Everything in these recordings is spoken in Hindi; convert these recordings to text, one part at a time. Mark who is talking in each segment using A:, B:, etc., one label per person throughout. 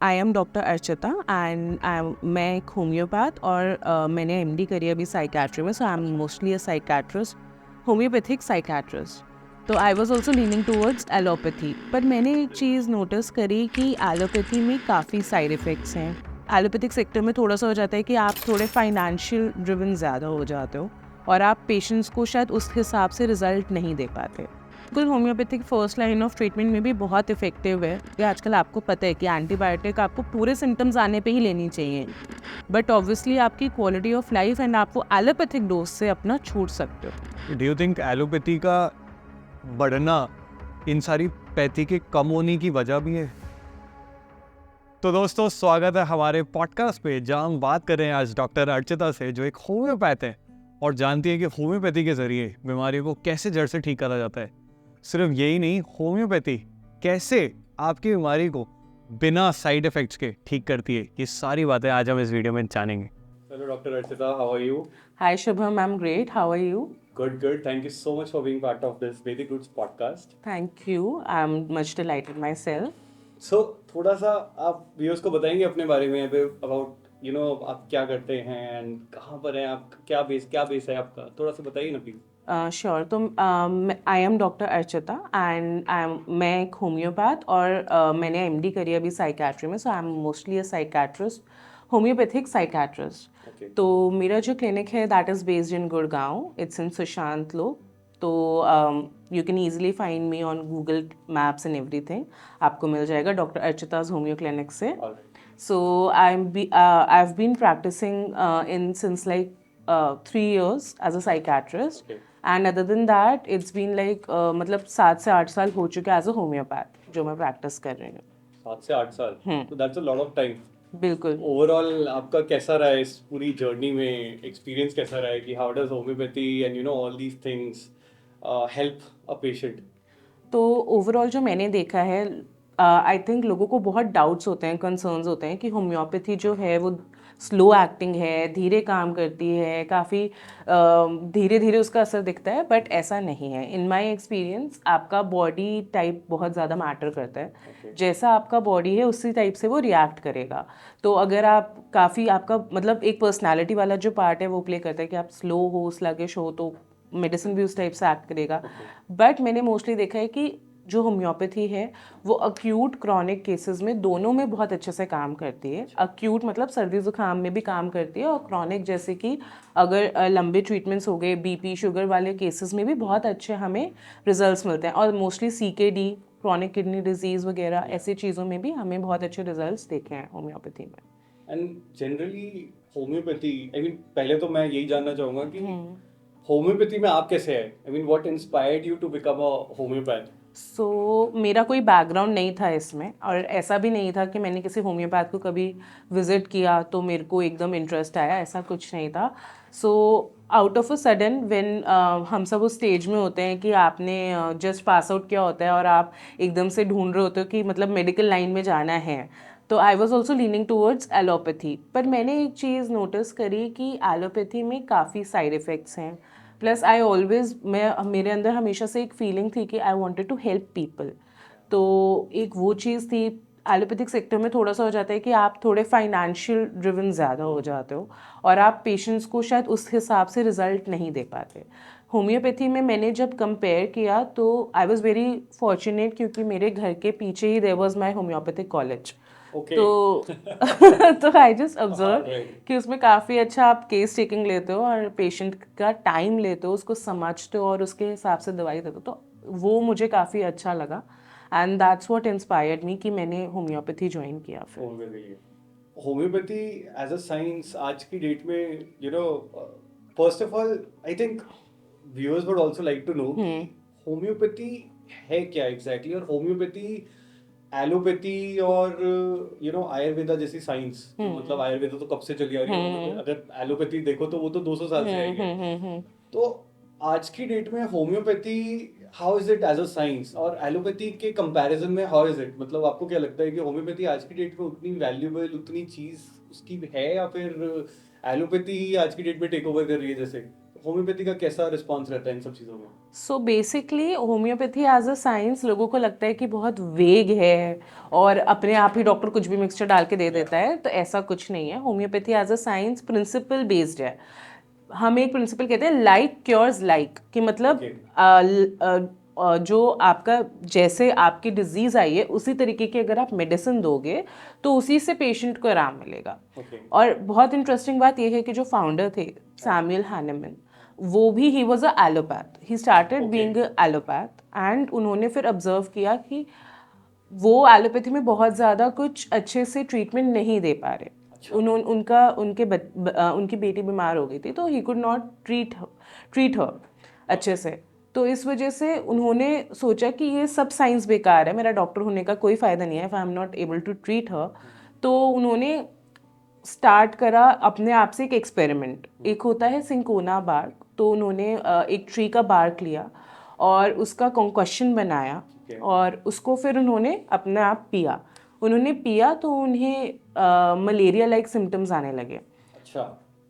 A: I am doctor Archita and मैं एक होम्योपैथ और मैंने एमडी करी है अभी साइकेट्री में, so I am mostly a psychiatrist, homeopathic psychiatrist. तो I was also leaning towards allopathy, पर मैंने एक चीज़ नोटिस करी कि एलोपैथी में काफ़ी साइड इफ़ेक्ट्स हैं। एलोपैथिक सेक्टर में थोड़ा सा हो जाता है कि आप थोड़े फाइनेंशियल ड्रिवन ज़्यादा हो जाते हो और आप पेशेंट्स को शायद उस हिसाब से रिजल्ट नहीं दे पाते। बिल्कुल, homeopathic first line of treatment में भी बहुत इफेक्टिव है कि आजकल आपको पता है कि एंटीबायोटिक आपको पूरे सिम्टम्स आने पे ही लेनी चाहिए, बट ऑब्वियसली आपकी क्वालिटी ऑफ लाइफ एंड आप वो एलोपैथिक डोज से अपना छूट सकते हो।
B: डू यू थिंक एलोपैथी का बढ़ना इन सारी पैथी के कम होने की वजह भी है? तो दोस्तों, स्वागत है हमारे पॉडकास्ट पे, जहां हम बात कर रहे हैं आज डॉक्टर अर्चिता से, जो एक होम्योपैथ है और जानती है कि होम्योपैथी के जरिए बीमारियों को कैसे जड़ से ठीक करा जाता है। सिर्फ यही नहीं, होम्योपैथी कैसे आपकी बीमारी को बिना साइड इफेक्ट्स के ठीक करती है, ये सारी बातें आज हम इस वीडियो में जानेंगे।
C: Hello, Dr. Archita. How are you?
A: Hi Shubham, I am great, how are you?
C: Good, good. Thank you so much for being part of this Vedic Roots podcast.
A: Thank you, I am much dilated my self.
C: So, थोड़ा सा आप व्यूअर्स को बताएंगे अपने बारे में अबाउट आप क्या करते हैं एंड कहाँ पर हैं आप, क्या बेस है आपका, थोड़ा सा बताइए ना प्लीज।
A: श्योर। तो I am doctor Archita and मैं एक होम्योपैथ और मैंने एमडी करी है अभी साइकेट्री में, so I am mostly a psychiatrist, homeopathic psychiatrist.
C: Okay.
A: तो मेरा जो क्लिनिक है that is based in Gurgaon, it's in Sushant Lok. तो you can easily find me on Google Maps and everything, आपको मिल जाएगा डॉक्टर अर्चिताज होम्यो क्लिनिक से।
C: All right.
A: So I've been practicing in since like 3 years as a psychiatrist,
C: Okay.
A: and other than that it's been like मतलब 7 से 8 साल हो चुके एज अ होम्योपैथ जो मैं प्रैक्टिस कर रही हूँ।
C: 7 से 8 साल, तो that's a lot of time.
A: बिल्कुल।
C: ओवरऑल आपका कैसा रहा है इस पूरी जर्नी में, एक्सपीरियंस कैसा रहा है कि how does homeopathy and all these things help a patient?
A: तो ओवरऑल जो मैंने देखा है, आई थिंक लोगों को बहुत डाउट्स होते हैं, कंसर्न्स होते हैं कि होम्योपैथी जो है वो स्लो एक्टिंग है, धीरे काम करती है, काफ़ी धीरे धीरे उसका असर दिखता है, बट ऐसा नहीं है। इन माय एक्सपीरियंस आपका बॉडी टाइप बहुत ज़्यादा मैटर करता है। जैसा आपका बॉडी है उसी टाइप से वो रिएक्ट करेगा। तो अगर आप काफ़ी, आपका मतलब एक पर्सनैलिटी वाला जो पार्ट है वो प्ले करता है कि आप स्लो हो, स्लगिश हो, तो मेडिसिन भी उस टाइप से एक्ट करेगा। बट मैंने मोस्टली देखा है कि जो होम्योपैथी है वो अक्यूट क्रॉनिक केसेस में दोनों में बहुत अच्छे से काम करती है। अक्यूट मतलब सर्दी जुकाम में भी काम करती है, और क्रॉनिक जैसे कि अगर लंबे ट्रीटमेंट्स हो गए, बीपी शुगर वाले केसेस में भी बहुत अच्छे हमें रिजल्ट्स मिलते हैं। और mostly CKD, chronic kidney disease वगैरह ऐसी चीज़ों में भी हमें बहुत अच्छे रिजल्ट्स देखे हैं होम्योपैथी में।
C: And generally homeopathy, I mean पहले तो मैं यही जानना चाहूंगा कि होम्योपैथी में आप कैसे हैं? I mean what inspired you to become a homeopath?
A: मेरा कोई बैकग्राउंड नहीं था इसमें, और ऐसा भी नहीं था कि मैंने किसी होम्योपैथ को कभी विज़िट किया तो मेरे को एकदम इंटरेस्ट आया, ऐसा कुछ नहीं था। Out of a sudden when हम सब उस स्टेज में होते हैं कि आपने जस्ट पास आउट किया होता है और आप एकदम से ढूंढ रहे होते हो कि मतलब मेडिकल लाइन में जाना है, तो I was also leaning towards allopathy. पर मैंने एक चीज़ नोटिस करी कि एलोपैथी में काफ़ी साइड इफ़ेक्ट्स हैं। प्लस आई ऑलवेज, मेरे अंदर हमेशा से एक फीलिंग थी कि I wanted to help people. तो एक वो चीज़ थी। एलोपैथिक सेक्टर में थोड़ा सा हो जाता है कि आप थोड़े फाइनेंशियल ड्रिवन ज़्यादा हो जाते हो और आप पेशेंट्स को शायद उस हिसाब से रिजल्ट नहीं दे पाते। होम्योपैथी में मैंने जब कंपेयर किया तो आई वॉज़ वेरी फॉर्चुनेट, क्योंकि मेरे घर के पीछे ही there was my homeopathic college.
C: Okay.
A: तो तो आई जस्ट ऑब्जर्व
C: Alright.
A: कि उसमें काफ़ी अच्छा आप केस टेकिंग लेते हो और पेशेंट का टाइम लेते हो, उसको समझते हो और उसके हिसाब से दवाई देते हो, तो वो मुझे काफ़ी अच्छा लगा। And that's what inspired me कि मैंने होम्योपैथी ज्वाइन किया फिर।
C: होम्योपैथी एज अ साइंस आज की डेट में first of all I think viewers would also like to know कि होम्योपैथी है क्या एग्जैक्टली, और होम्योपैथी एलोपैथी और आयुर्वेदा जैसी साइंस, मतलब आयुर्वेदा तो कब से चली आ रही है, अगर एलोपैथी देखो तो वो तो 200 साल से आई है। तो आज की डेट में homeopathy how is it as a science, और एलोपैथी के कंपैरिजन में हाउ इज इट, मतलब आपको क्या लगता है कि होम्योपैथी आज की डेट में उतनी वैल्यूएबल, उतनी चीज उसकी है, या फिर एलोपैथी ही आज की डेट में टेक ओवर कर रही है जैसे? होम्योपैथी का कैसा रिस्पॉन्स रहता है इन सब चीज़ों में?
A: So basically homeopathy as a science लोगों को लगता है कि बहुत वेग है और अपने आप ही डॉक्टर कुछ भी मिक्सचर डाल के दे देता है, तो ऐसा कुछ नहीं है। Homeopathy as a science principle based है। हम एक प्रिंसिपल कहते हैं लाइक क्योर्स लाइक, कि मतलब जो आपका जैसे आपकी डिजीज आई है उसी तरीके की अगर आप मेडिसिन दोगे तो उसी से पेशेंट को आराम मिलेगा। और बहुत इंटरेस्टिंग बात यह है कि जो फाउंडर थे सैमुअल हैनेमन, वो भी he was a allopath, he started being allopath and उन्होंने फिर ऑब्जर्व किया कि वो एलोपैथी में बहुत ज़्यादा कुछ अच्छे से ट्रीटमेंट नहीं दे पा रहे। उनकी बेटी बीमार हो गई थी तो he could not treat her अच्छे से। तो इस वजह से उन्होंने सोचा कि ये सब साइंस बेकार है, मेरा डॉक्टर होने का कोई फ़ायदा नहीं है if I am not able to treat her. तो उन्होंने स्टार्ट करा अपने आप से एक एक्सपेरिमेंट। एक होता है सिंकोना बार्क, तो उन्होंने एक ट्री का बार्क लिया और उसका कंकशन बनाया और उसको फिर उन्होंने अपने आप पिया। उन्होंने पिया तो उन्हें मलेरिया लाइक सिम्टम्स आने लगे।
C: अच्छा।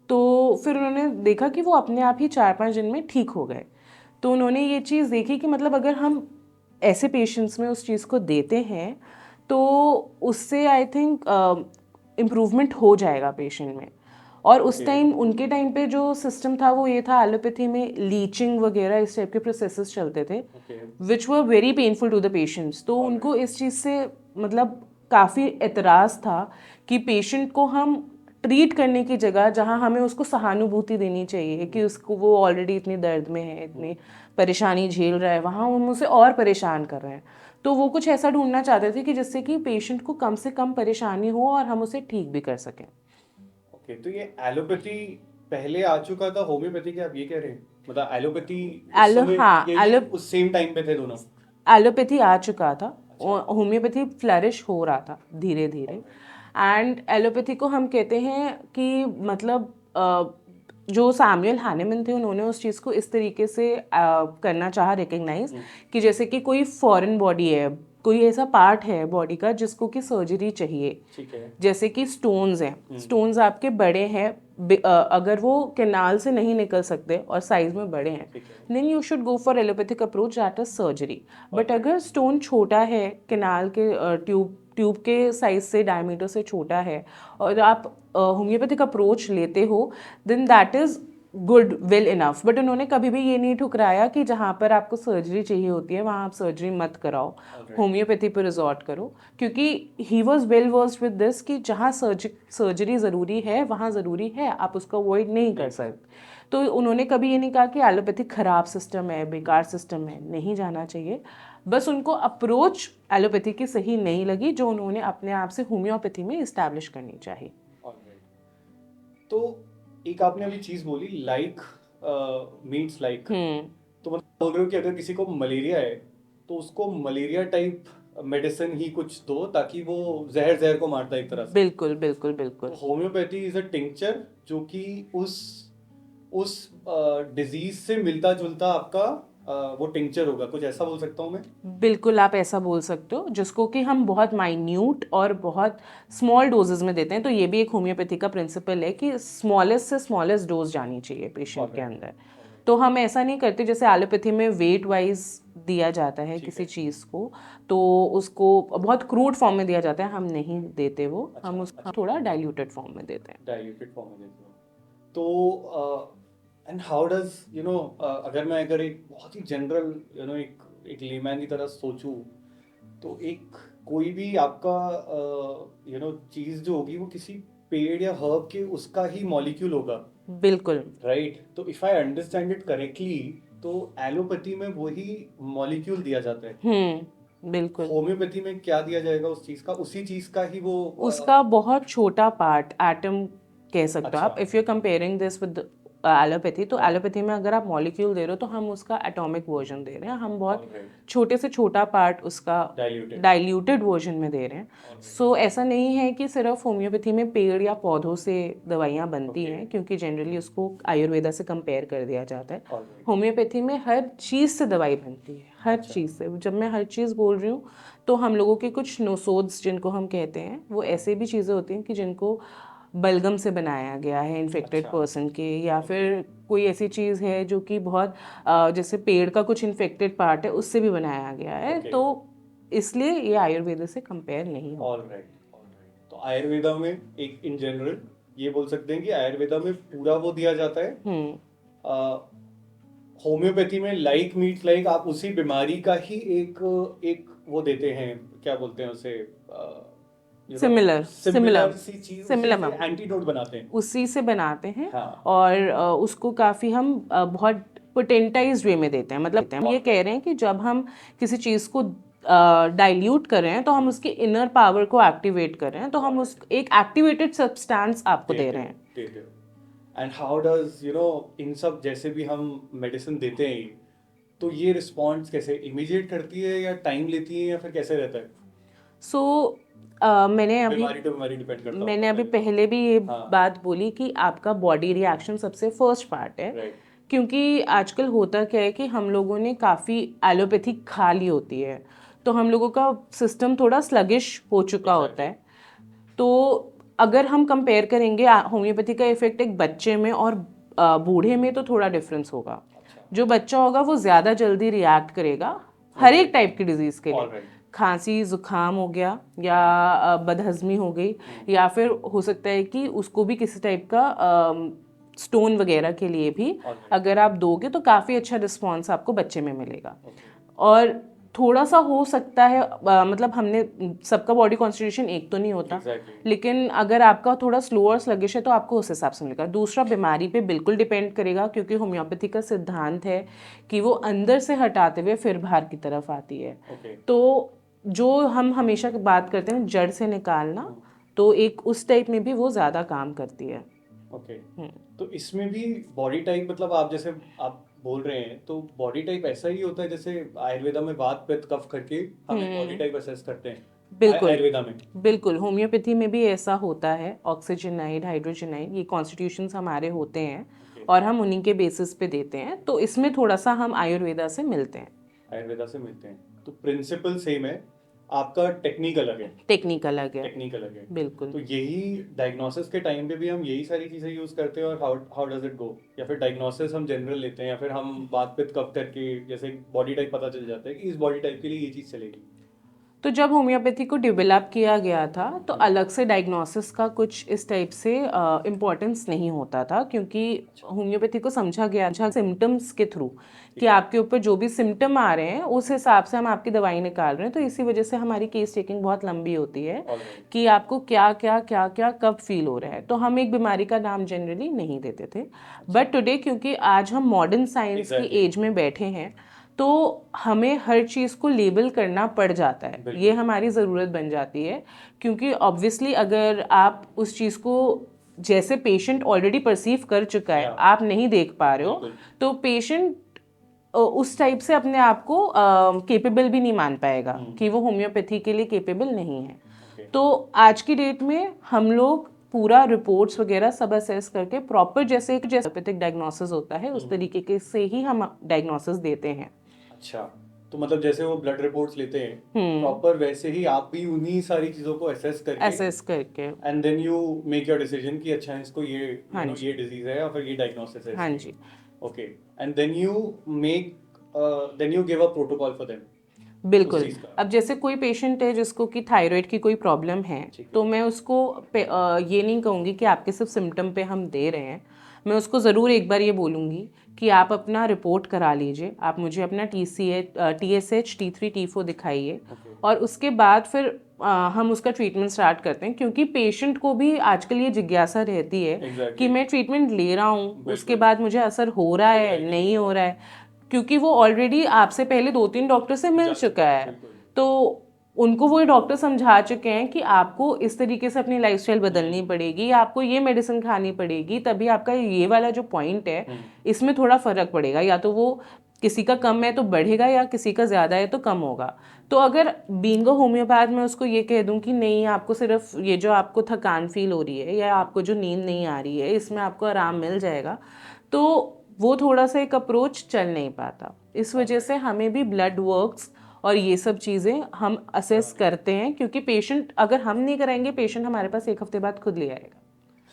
A: तो फिर उन्होंने देखा कि वो अपने आप ही 4-5 दिन में ठीक हो गए। तो उन्होंने ये चीज़ देखी कि मतलब अगर हम ऐसे पेशेंट्स में उस चीज़ को देते हैं तो उससे आई थिंक इम्प्रूवमेंट हो जाएगा पेशेंट में। और उस टाइम उनके टाइम पे जो सिस्टम था वो ये था, एलोपैथी में लीचिंग वगैरह इस टाइप के प्रोसेसेस चलते थे which were very painful to the patients. तो उनको इस चीज़ से मतलब काफ़ी एतराज़ था कि पेशेंट को हम ट्रीट करने की जगह जहाँ हमें उसको सहानुभूति देनी चाहिए कि उसको वो ऑलरेडी इतनी दर्द में है, इतनी परेशानी झेल रहा है, वहाँ हम उसे और परेशान कर रहे हैं। तो वो कुछ ऐसा ढूंढना चाहते थे कि जिससे कि पेशेंट को कम से कम परेशानी हो और हम उसे ठीक भी कर सकें।
C: ओके, तो ये एलोपैथी पहले आ चुका था होम्योपैथी के, आप ये कह रहे हैं? मतलब एलोपैथी उस समय यही उस सेम टाइम पे थे दोनों?
A: एलोपैथी आ चुका था, होम्योपैथी फ्लरिश हो रहा था धीरे धीरे। एंड एलोपैथी को हम कहते हैं कि मतलब जो सैमुअल हैनेमन थे उन्होंने उस चीज़ को इस तरीके से करना चाहा रिकग्नाइज कि जैसे कि कोई फॉरेन बॉडी है, कोई ऐसा पार्ट है बॉडी का जिसको कि सर्जरी चाहिए।
C: ठीक है।
A: जैसे कि स्टोन्स हैं, स्टोन्स आपके बड़े हैं, अगर वो कैनाल से नहीं निकल सकते और साइज में बड़े हैं then you should go for allopathic approach that is surgery. But अगर स्टोन छोटा है, कैनाल के ट्यूब के साइज से, डायमीटर से छोटा है और आप होम्योपैथिक अप्रोच लेते हो then that is good will enough. But उन्होंने कभी भी ये नहीं ठुकराया कि जहाँ पर आपको सर्जरी चाहिए होती है वहाँ आप सर्जरी मत कराओ, होम्योपैथी पर रिजॉर्ट करो। क्योंकि he was well versed with this कि जहाँ सर्जरी ज़रूरी है वहाँ ज़रूरी है, आप उसको अवॉइड नहीं कर सकते। तो उन्होंने कभी ये नहीं कहा कि एलोपैथी ख़राब सिस्टम है, बेकार सिस्टम है, नहीं जाना चाहिए। बस उनको अप्रोच एलोपैथी की सही नहीं लगी जो उन्होंने अपने आप से होम्योपैथी में इस्टेब्लिश करनी चाहिए।
C: तो एक आपने अभी चीज बोली लाइक मीन्स लाइक, तो मतलब बोल रहे हो कि अगर किसी को मलेरिया है तो उसको मलेरिया टाइप मेडिसिन ही कुछ दो ताकि वो जहर को मारता है एक तरह से।
A: बिल्कुल बिल्कुल बिल्कुल।
C: होम्योपैथी इज अ टिंक्चर जो कि उस डिजीज से मिलता जुलता आपका वो टिंक्चर होगा, कुछ ऐसा बोल सकता हूँ मैं?
A: बिल्कुल आप ऐसा बोल सकते हो, जिसको कि हम बहुत माइन्यूट और बहुत स्मॉल डोजेस में देते हैं। तो ये भी एक होम्योपैथी का प्रिंसिपल है कि स्मॉलेस्ट से स्मॉलेस्ट डोज जानी चाहिए पेशेंट के अंदर। तो हम ऐसा नहीं करते जैसे एलोपैथी में वेट वाइज दिया जाता है किसी चीज़ को, तो उसको बहुत क्रूड फॉर्म में दिया जाता है, हम नहीं देते वो। हम उसको थोड़ा डाइल्यूटेड फॉर्म में देते हैं।
C: डाइल्यूटेड फॉर्म में देते हो तो एंड हाउ डज अगर एक बहुत ही जनरल एक लेमैन की तरह सोचूं तो एक कोई भी आपका चीज़ जो होगी वो किसी पेड़ या हर्ब के उसका ही मॉलिक्यूल होगा।
A: बिल्कुल
C: राइट। तो if I understand it correctly तो एलोपैथी में वही मॉलिक्यूल दिया जाता है।
A: बिल्कुल।
C: होम्योपैथी में क्या दिया जाएगा उस चीज का, उसी चीज का ही वो
A: उसका बहुत छोटा पार्ट, एटम कह सकते हो आप। If you comparing this with allopathy, तो एलोपैथी में अगर आप मॉलिक्यूल दे रहे हो तो हम उसका एटॉमिक वर्जन दे रहे हैं, हम बहुत छोटे से छोटा पार्ट उसका डाइल्यूटेड वर्जन में दे रहे हैं। सो ऐसा नहीं है कि सिर्फ होम्योपैथी में पेड़ या पौधों से दवाइयाँ बनती हैं, क्योंकि जनरली उसको आयुर्वेदा से कंपेयर कर दिया जाता है। होम्योपैथी में हर चीज़ से दवाई बनती है, हर चीज़ से। जब मैं हर चीज़ बोल रही हूँ तो हम लोगों के कुछ नोसोड्स जिनको हम कहते हैं वो ऐसे भी चीज़ें होती हैं कि जिनको बलगम से बनाया गया है इन्फेक्टेड
C: अच्छा।
A: पर्सन के, या फिर कोई ऐसी चीज़ है जो कि बहुत जैसे पेड़ का कुछ इन्फेक्टेड पार्ट है उससे भी बनाया गया है,
C: Okay.
A: तो इसलिए ये आयुर्वेद से कंपेयर नहीं हो।
C: All right. तो आयुर्वेदा में एक इन जनरल ये बोल सकते हैं कि आयुर्वेदा में पूरा वो दिया जाता है। होम्योपैथी में लाइक मीट लाइक आप उसी बीमारी का ही एक एक वो देते हैं, क्या बोलते हैं उसे,
A: सिमिलर
C: सिमिलर सी चीज,
A: सिमिलर
C: उसी से एंटीडोट बनाते हैं।
A: उसी से बनाते हैं।
C: हाँ।
A: और उसको काफ़ी हम बहुत पोटेंटाइज्ड वे में देते हैं, मतलब हम ये कह रहे हैं कि जब हम किसी चीज़ को डाइल्यूट कर रहे हैं तो हम उसकी इनर पावर को एक्टिवेट कर रहे हैं, तो हम उस एक एक्टिवेटेड सब्सटेंस आपको दे रहे हैं।
C: एंड हाउ डज इन सब जैसे भी हम मेडिसिन देते हैं तो ये रिस्पॉन्स कैसे इमीडिएट करती है या टाइम लेती है या फिर कैसे रहता है?
A: मैंने अभी
C: बीमारी टू बीमारी डिपेंड करता
A: मैंने
C: होगा
A: अभी पहले भी ये
C: हाँ।
A: बात बोली कि आपका बॉडी रिएक्शन सबसे फर्स्ट पार्ट है।
C: राइट।
A: क्योंकि आजकल होता क्या है कि हम लोगों ने काफ़ी एलोपैथिक खा ली होती है, तो हम लोगों का सिस्टम थोड़ा स्लगिश हो चुका होता है। तो अगर हम कंपेयर करेंगे होम्योपैथी का इफेक्ट एक बच्चे में और बूढ़े में, तो थोड़ा डिफरेंस होगा। जो बच्चा होगा वो ज़्यादा जल्दी रिएक्ट करेगा हर एक टाइप की डिजीज़ के लिए।
C: Alright.
A: खांसी जुकाम हो गया या बदहजमी हो गई, या फिर हो सकता है कि उसको भी किसी टाइप का स्टोन वगैरह के लिए भी अगर आप दोगे तो काफ़ी अच्छा रिस्पॉन्स आपको बच्चे में मिलेगा। और थोड़ा सा हो सकता है मतलब हमने सबका बॉडी कॉन्स्टिट्यूशन एक तो नहीं होता, लेकिन अगर आपका थोड़ा स्लो और स्लगिश है तो आपको उस हिसाब से मिलेगा। दूसरा, बीमारी पे बिल्कुल डिपेंड करेगा, क्योंकि होम्योपैथी का सिद्धांत है कि वो अंदर से हटाते हुए फिर बाहर की तरफ आती है। तो जो हम हमेशा बात करते हैं जड़ से निकालना, तो एक उस टाइप में भी वो ज़्यादा काम करती है।
C: तो इसमें भी बॉडी टाइप, मतलब आप जैसे आप बोल रहे हैं तो बॉडी टाइप ऐसा ही होता है जैसे आयुर्वेदा में वात पित्त कफ करके हम एक बॉडी टाइप असेस करते हैं।
A: बिल्कुल
C: आयुर्वेदा में
A: बिल्कुल होम्योपैथी में भी ऐसा होता है। ऑक्सीजनाइड, हाइड्रोजनाइड, ये कॉन्स्टिट्यूशंस हमारे होते हैं और हम उन्हीं के बेसिस पे देते हैं, तो इसमें थोड़ा सा हम आयुर्वेदा से मिलते हैं।
C: आयुर्वेदा से मिलते हैं तो प्रिंसिपल सेम है, आपका टेक्निक अलग है।
A: टेक्निक अलग है।
C: टेक्निक अलग है,
A: बिल्कुल।
C: तो यही डायग्नोसिस के टाइम पे भी हम यही सारी चीजें यूज करते हैं। और हाउ डज इट गो? या फिर डायग्नोसिस हम जनरल लेते हैं या फिर हम बात पित्त कफ करके जैसे बॉडी टाइप पता चल जाता है कि इस बॉडी टाइप के लिए ये चीज चलेगी?
A: तो जब होम्योपैथी को डेवलप किया गया था तो अलग से डायग्नोसिस का कुछ इस टाइप से इम्पोर्टेंस नहीं होता था, क्योंकि होम्योपैथी को समझा गया था सिम्टम्स के थ्रू कि आपके ऊपर जो भी सिम्टम आ रहे हैं उस हिसाब से हम आपकी दवाई निकाल रहे हैं। तो इसी वजह से हमारी केस टेकिंग बहुत लंबी होती है कि आपको क्या क्या क्या क्या कब फील हो रहा है। तो हम एक बीमारी का नाम जनरली नहीं देते थे, बट टुडे क्योंकि आज हम मॉडर्न साइंस की एज में बैठे हैं तो हमें हर चीज़ को लेबल करना पड़ जाता है, ये हमारी ज़रूरत बन जाती है। क्योंकि ऑब्वियसली अगर आप उस चीज़ को जैसे पेशेंट ऑलरेडी परसीव कर चुका है आप नहीं देख पा रहे हो, तो पेशेंट उस टाइप से अपने आप को केपेबल भी नहीं मान पाएगा कि वो होम्योपैथी के लिए केपेबल नहीं है। तो आज की डेट में हम लोग पूरा रिपोर्ट्स वगैरह सब असेस करके प्रॉपर जैसे होम्योपैथिक डायग्नोसिस होता है उस तरीके के से ही हम डायग्नोसिस देते हैं।
C: अच्छा, तो मतलब जैसे वो ब्लड रिपोर्ट्स लेते हैं प्रॉपर वैसे ही आप भी उन्हीं सारी चीजों को असेस करके and then you make your decision कि अच्छा इसको ये ये डिजीज है या फिर ये डायग्नोसिस है।
A: हाँ जी।
C: Okay, and then you give a protocol for them.
A: बिल्कुल। अब जैसे कोई पेशेंट है जिसको कि थायराइड की कोई प्रॉब्लम है, तो मैं उसको ये नहीं कहूँगी कि आपके सिर्फ सिम्टम पे हम दे रहे हैं। मैं उसको ज़रूर एक बार ये बोलूँगी कि आप अपना रिपोर्ट करा लीजिए, आप मुझे अपना TSH, T3, T4 दिखाइए और उसके बाद फिर हम उसका ट्रीटमेंट स्टार्ट करते हैं। क्योंकि पेशेंट को भी आजकल ये जिज्ञासा रहती है कि मैं ट्रीटमेंट ले रहा हूँ, उसके बाद मुझे असर हो रहा है नहीं हो रहा है, क्योंकि वो ऑलरेडी आपसे पहले 2-3 डॉक्टर से मिल चुका है, तो उनको वो डॉक्टर समझा चुके हैं कि आपको इस तरीके से अपनी लाइफस्टाइल बदलनी पड़ेगी, आपको ये मेडिसिन खानी पड़ेगी, तभी आपका ये वाला जो पॉइंट है इसमें थोड़ा फर्क पड़ेगा। या तो वो किसी का कम है तो बढ़ेगा या किसी का ज़्यादा है तो कम होगा। तो अगर बीइंग अ होम्योपैथ में उसको ये कह दूं कि नहीं, आपको सिर्फ ये जो आपको थकान फील हो रही है या आपको जो नींद नहीं आ रही है इसमें आपको आराम मिल जाएगा, तो वो थोड़ा सा एक अप्रोच चल नहीं पाता। इस वजह से हमें भी ब्लड वर्क्स और ये सब चीज़ें हम असेस करते हैं, क्योंकि पेशेंट अगर हम नहीं कराएंगे पेशेंट हमारे पास एक हफ्ते बाद खुद ले आएगा।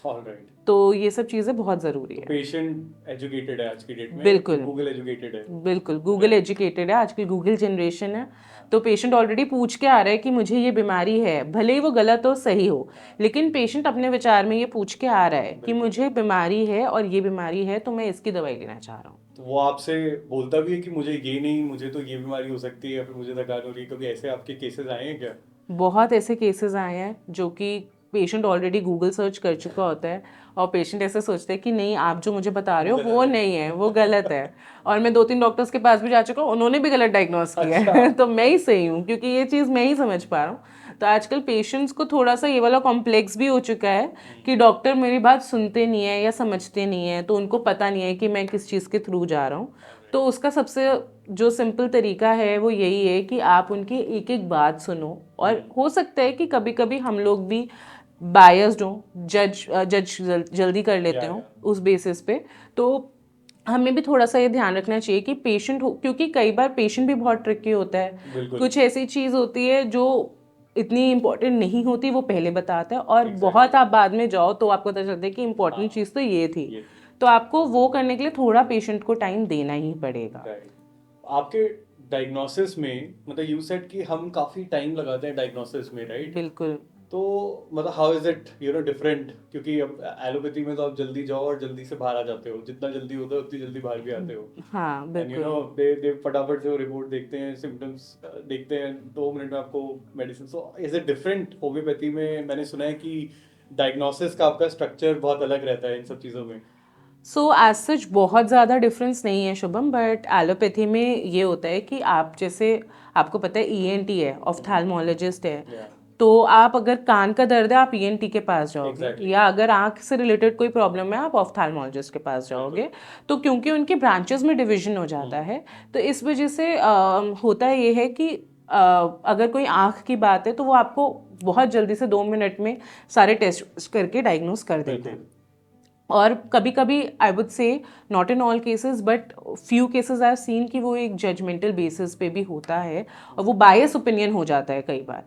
C: ऑलराइट।
A: तो ये सब चीज़ें बहुत ज़रूरी है।
C: पेशेंट एजुकेटेड है आज की डेट में,
A: बिल्कुल।
C: गूगल एजुकेटेड है।
A: बिल्कुल, गूगल एजुकेटेड है, आजकल गूगल जनरेशन है, तो पेशेंट ऑलरेडी पूछ के आ रहा है कि मुझे ये बीमारी है, भले ही वो गलत हो सही हो, लेकिन पेशेंट अपने विचार में ये पूछ के आ रहा है कि मुझे बीमारी है और ये बीमारी है तो मैं इसकी दवाई लेना चाह रहा हूँ।
C: तो वो आपसे बोलता भी है कि मुझे ये नहीं, मुझे तो ये बीमारी हो सकती है या फिर मुझे थकान हो रही है। कभी ऐसे आपके केसेस आए हैं क्या?
A: बहुत ऐसे केसेस आए हैं जो कि पेशेंट ऑलरेडी गूगल सर्च कर चुका होता है और पेशेंट ऐसे सोचते हैं कि नहीं, आप जो मुझे बता रहे हो वो नहीं है, वो गलत है। और मैं 2-3 डॉक्टर्स के पास भी जा चुका हूँ, उन्होंने भी गलत डायग्नोस किया है। तो मैं ही सही हूँ, क्योंकि ये चीज़ मैं ही समझ पा रहा हूँ। तो आजकल पेशेंट्स को थोड़ा सा ये वाला कॉम्प्लेक्स भी हो चुका है कि डॉक्टर मेरी बात सुनते नहीं है या समझते नहीं है, तो उनको पता नहीं है कि मैं किस चीज़ के थ्रू जा रहा हूँ। तो उसका सबसे जो सिंपल तरीका है वो यही है कि आप उनकी एक एक बात सुनो। और हो सकता है कि कभी कभी हम लोग भी बायस्ड हों, जज जल्दी कर लेते हों उस बेसिस पे। तो हमें भी थोड़ा सा ये ध्यान रखना चाहिए कि पेशेंट हो, क्योंकि कई बार पेशेंट भी बहुत ट्रिकी होता है। कुछ ऐसी चीज़ होती है जो इतनी इम्पोर्टेंट नहीं होती, वो पहले बताता है, और बहुत आप बाद में जाओ तो आपको पता चलता है कि इम्पोर्टेंट चीज़ तो ये थी। तो आपको वो करने के लिए थोड़ा पेशेंट को टाइम देना ही पड़ेगा।
C: आपके डायग्नोसिस में मतलब यू सेड कि हम काफी टाइम लगाते हैं डायग्नोसिस में, राइट?
A: बिल्कुल।
C: तो मतलब हाउ इज इट डिफरेंट? क्योंकि अब एलोपैथी में तो आप जल्दी जाओ और जल्दी से बाहर आ जाते हो, जितना जल्दी होता है उतनी जल्दी बाहर भी आते हो।
A: हाँ, बिल्कुल।
C: दे फटाफट से रिपोर्ट देखते हैं, सिम्टम्स देखते हैं, 2 मिनट में आपको medicine. So is it different? Homeopathy में मैंने सुना है कि डायग्नोसिस का आपका स्ट्रक्चर बहुत अलग रहता है इन सब चीज़ों में।
A: सो एज सच बहुत ज़्यादा डिफरेंस नहीं है शुभम, बट एलोपैथी में ये होता है कि आप जैसे, आपको पता है ईएनटी है, ऑफ्थैल्मोलॉजिस्ट है, तो आप अगर कान का दर्द है आप ईएनटी के पास जाओगे, या अगर आंख से रिलेटेड कोई प्रॉब्लम है आप ऑफ्थैल्मोलॉजिस्ट के पास जाओगे। तो क्योंकि उनके ब्रांचेस में डिवीजन हो जाता है, तो इस वजह से होता ये है कि अगर कोई आंख की बात है तो वो आपको बहुत जल्दी से 2 मिनट में सारे टेस्ट करके डायग्नोस कर देते हैं। और कभी कभी आई वुड से not in all cases but few cases I have seen कि वो एक जजमेंटल बेसिस पे भी होता है और वो बायस ओपिनियन हो जाता है कई बार।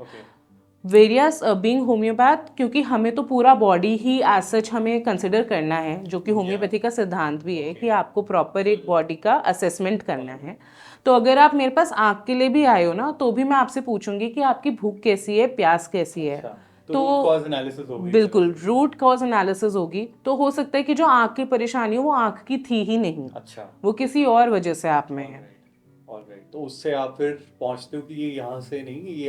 A: वेरियस बीइंग होम्योपैथ, क्योंकि हमें तो पूरा बॉडी ही एज सच हमें कंसिडर करना है, जो कि होम्योपैथी का सिद्धांत भी है कि आपको प्रॉपर एक बॉडी का असेसमेंट करना है। तो अगर आप मेरे पास आँख के लिए भी आए हो ना, तो भी मैं आपसे पूछूंगी कि आपकी भूख कैसी है, प्यास कैसी है।
C: तो रूट कॉज एनालिसिस होगी।
A: बिल्कुल, रूट कॉज एनालिसिस होगी। तो हो सकता है कि जो आँख की परेशानी हो वो आँख की थी ही नहीं,
C: अच्छा,
A: वो किसी और वजह से आप में है।
C: ऑलराइट। तो उससे आप फिर पहुंचते हो कि ये यहाँ से नहीं, ये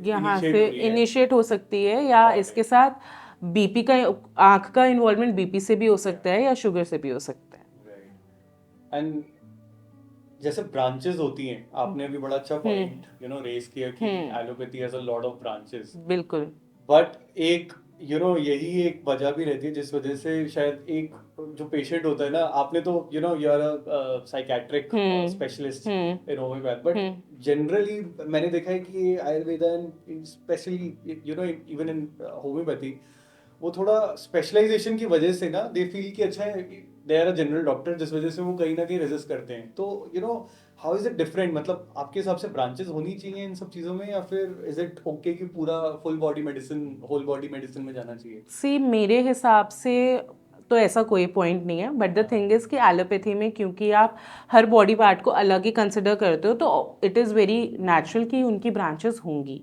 C: यहाँ से
A: इनिशिएट हो सकती है, या इसके साथ बीपी का, आँख का इन्वॉल्वमेंट बीपी से भी हो सकता है या शुगर से भी हो सकता है।
C: राइट। एंड जैसे ब्रांचेस होती हैं, आपने भी बड़ा अच्छा पॉइंट रेज किया कि allopathy has a lot of branches.
A: बिल्कुल।
C: बट एक यही एक वजह भी रहती है जिस वजह से शायद एक जो पेशेंट होता है ना, आपने तो you are a psychiatric specialist in homeopath, but generally मैंने देखा है कि Ayurveda and specially even in homeopathy, वो थोड़ा स्पेशलाइजेशन की वजह से ना दे फील कि अच्छा है, they are a general doctor, जिस वजह से वो कहीं ना कहीं रेजिस्ट करते हैं। तो हाउ इज इट डिफरेंट? मतलब आपके हिसाब से ब्रांचेस होनी चाहिए इन सब चीजों में, या फिर इज इट ओके कि पूरा full body medicine, whole body medicine में जाना चाहिए?
A: सी मेरे हिसाब से तो ऐसा कोई पॉइंट नहीं है, बट द थिंग इज़ कि एलोपैथी में क्योंकि आप हर बॉडी पार्ट को अलग ही कंसिडर करते हो, तो इट इज़ वेरी नेचुरल कि उनकी ब्रांचेस होंगी।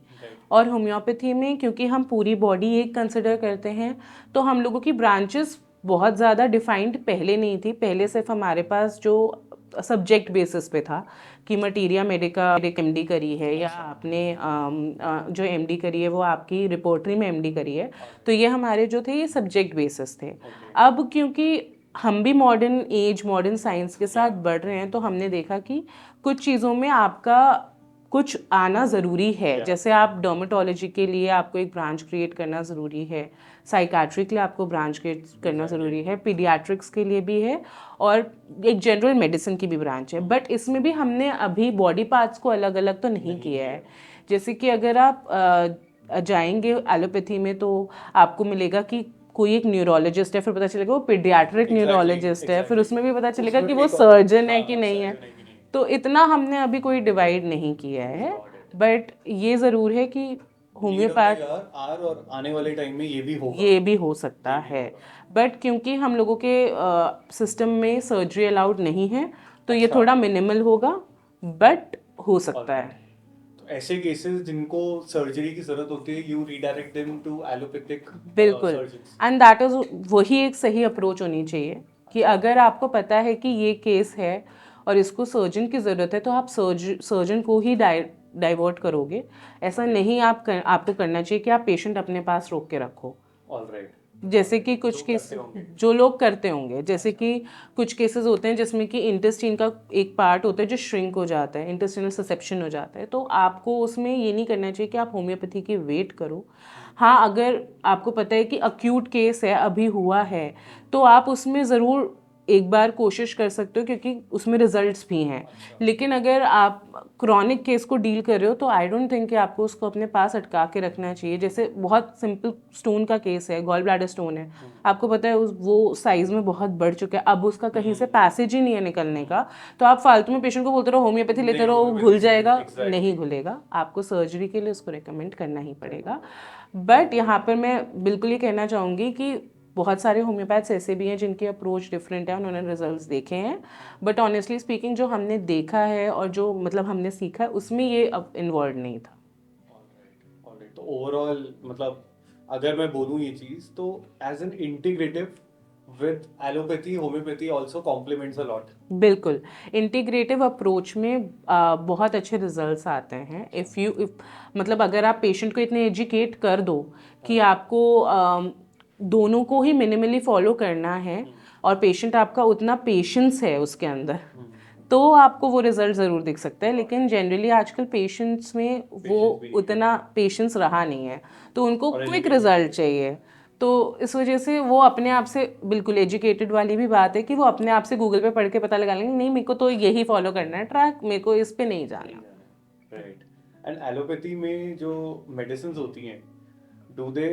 A: और होम्योपैथी में क्योंकि हम पूरी बॉडी एक कंसिडर करते हैं, तो हम लोगों की ब्रांचेस बहुत ज़्यादा डिफाइंड पहले नहीं थी। पहले सिर्फ हमारे पास जो सब्जेक्ट बेसिस पे था कि मटीरिया मेडिका एमडी करी है, या आपने जो एमडी करी है वो आपकी रिपोर्टरी में एमडी करी है, तो ये हमारे जो थे ये सब्जेक्ट बेसिस थे। अब क्योंकि हम भी मॉडर्न एज, मॉडर्न साइंस के साथ बढ़ रहे हैं, तो हमने देखा कि कुछ चीज़ों में आपका कुछ आना ज़रूरी है। जैसे आप डर्मेटोलॉजी के लिए आपको एक ब्रांच क्रिएट करना ज़रूरी है, साइकाट्री के लिए आपको ब्रांच क्रिएट करना ज़रूरी है, पीडियाट्रिक्स के लिए भी है, और एक जनरल मेडिसिन की भी ब्रांच है। बट इसमें भी हमने अभी बॉडी पार्ट्स को अलग अलग तो नहीं किया है। जैसे कि अगर आप जाएंगे एलोपैथी में तो आपको मिलेगा कि कोई एक न्यूरोलॉजिस्ट है, फिर पता चलेगा वो पीडियाट्रिक न्यूरोलॉजिस्ट है, फिर उसमें भी पता चलेगा कि वो सर्जन है कि नहीं है। तो इतना हमने अभी कोई डिवाइड नहीं किया है, बट ये ज़रूर है कि होम्योपैथ
C: यार और आने वाले टाइम में ये भी होगा।
A: ये भी हो सकता है, बट क्योंकि हम लोगों के सिस्टम में सर्जरी अलाउड नहीं है तो ये
C: अच्छा।
A: थोड़ा मिनिमल होगा, बट हो सकता है।
C: तो ऐसे केसेस जिनको सर्जरी की जरूरत होती है, you redirect them to allopathic
A: बिल्कुल,
C: सर्जन्स।
A: एंड दैट इज वही एक सही अप्रोच होनी चाहिए कि अगर आपको पता है कि ये केस है और इसको सर्जन की ज़रूरत है तो आप सर्जन को ही डाइवर्ट करोगे। ऐसा नहीं आपको करना चाहिए कि आप पेशेंट अपने पास रोक के रखो।
C: ऑलराइट।
A: जैसे कि कुछ केस जो लोग करते होंगे, जैसे कि कुछ केसेस होते हैं जिसमें कि इंटेस्टाइन का एक पार्ट होता है जो श्रिंक हो जाता है, इंटेस्टाइनल ससेप्शन हो जाता है, तो आपको उसमें ये नहीं करना चाहिए कि आप होम्योपैथी की वेट करो। हाँ, अगर आपको पता है कि अक्यूट केस है, अभी हुआ है, तो आप उसमें ज़रूर एक बार कोशिश कर सकते हो क्योंकि उसमें रिजल्ट्स भी हैं। लेकिन अगर आप क्रॉनिक केस को डील कर रहे हो तो आई डोंट थिंक कि आपको उसको अपने पास अटका के रखना चाहिए। जैसे बहुत सिंपल स्टोन का केस है, गॉल ब्लैडर स्टोन है, आपको पता है वो साइज़ में बहुत बढ़ चुका है, अब उसका कहीं से पैसेज ही नहीं है निकलने का, तो आप फालतू में पेशेंट को बोलते रहो होम्योपैथी लेते रहो, वो घुल जाएगा। नहीं घुलेगा, आपको सर्जरी के लिए उसको रिकमेंड करना ही पड़ेगा। बट यहाँ पर मैं बिल्कुल ये कहना चाहूँगी कि बहुत सारे होम्योपैथ्स ऐसे भी हैं जिनकी अप्रोच डिफरेंट है, उन्होंने रिजल्ट्स देखे हैं, बट ऑनेस्टली स्पीकिंग जो हमने देखा है और जो मतलब हमने सीखा है उसमें ये अब इन्वॉल्व नहीं था।
C: ऑलराइट। तो ओवरऑल मतलब अगर मैं बोलूँ ये चीज़, तो as an integrative with allopathy homeopathy also complements a lot.
A: बिल्कुल, इंटीग्रेटिव अप्रोच में बहुत अच्छे रिजल्ट्स आते हैं। इफ़ मतलब अगर आप पेशेंट को इतने एजुकेट कर दो कि आपको दोनों को ही मिनिमली फॉलो करना है और पेशेंट आपका उतना पेशेंस है उसके अंदर, तो आपको वो रिजल्ट ज़रूर दिख सकता है। लेकिन जनरली आजकल पेशेंट्स में वो उतना पेशेंस रहा नहीं है, तो उनको क्विक रिजल्ट चाहिए। तो इस वजह से वो अपने आप से, बिल्कुल एजुकेटेड वाली भी बात है कि वो अपने आप से गूगल पे पढ़ के पता लगा लेंगे, नहीं मेरे को तो यही फॉलो करना है ट्रैक, मेरे को इस पे नहीं जाना।
C: राइट। एंड एलोपैथी में जो मेडिसिन होती हैं, do they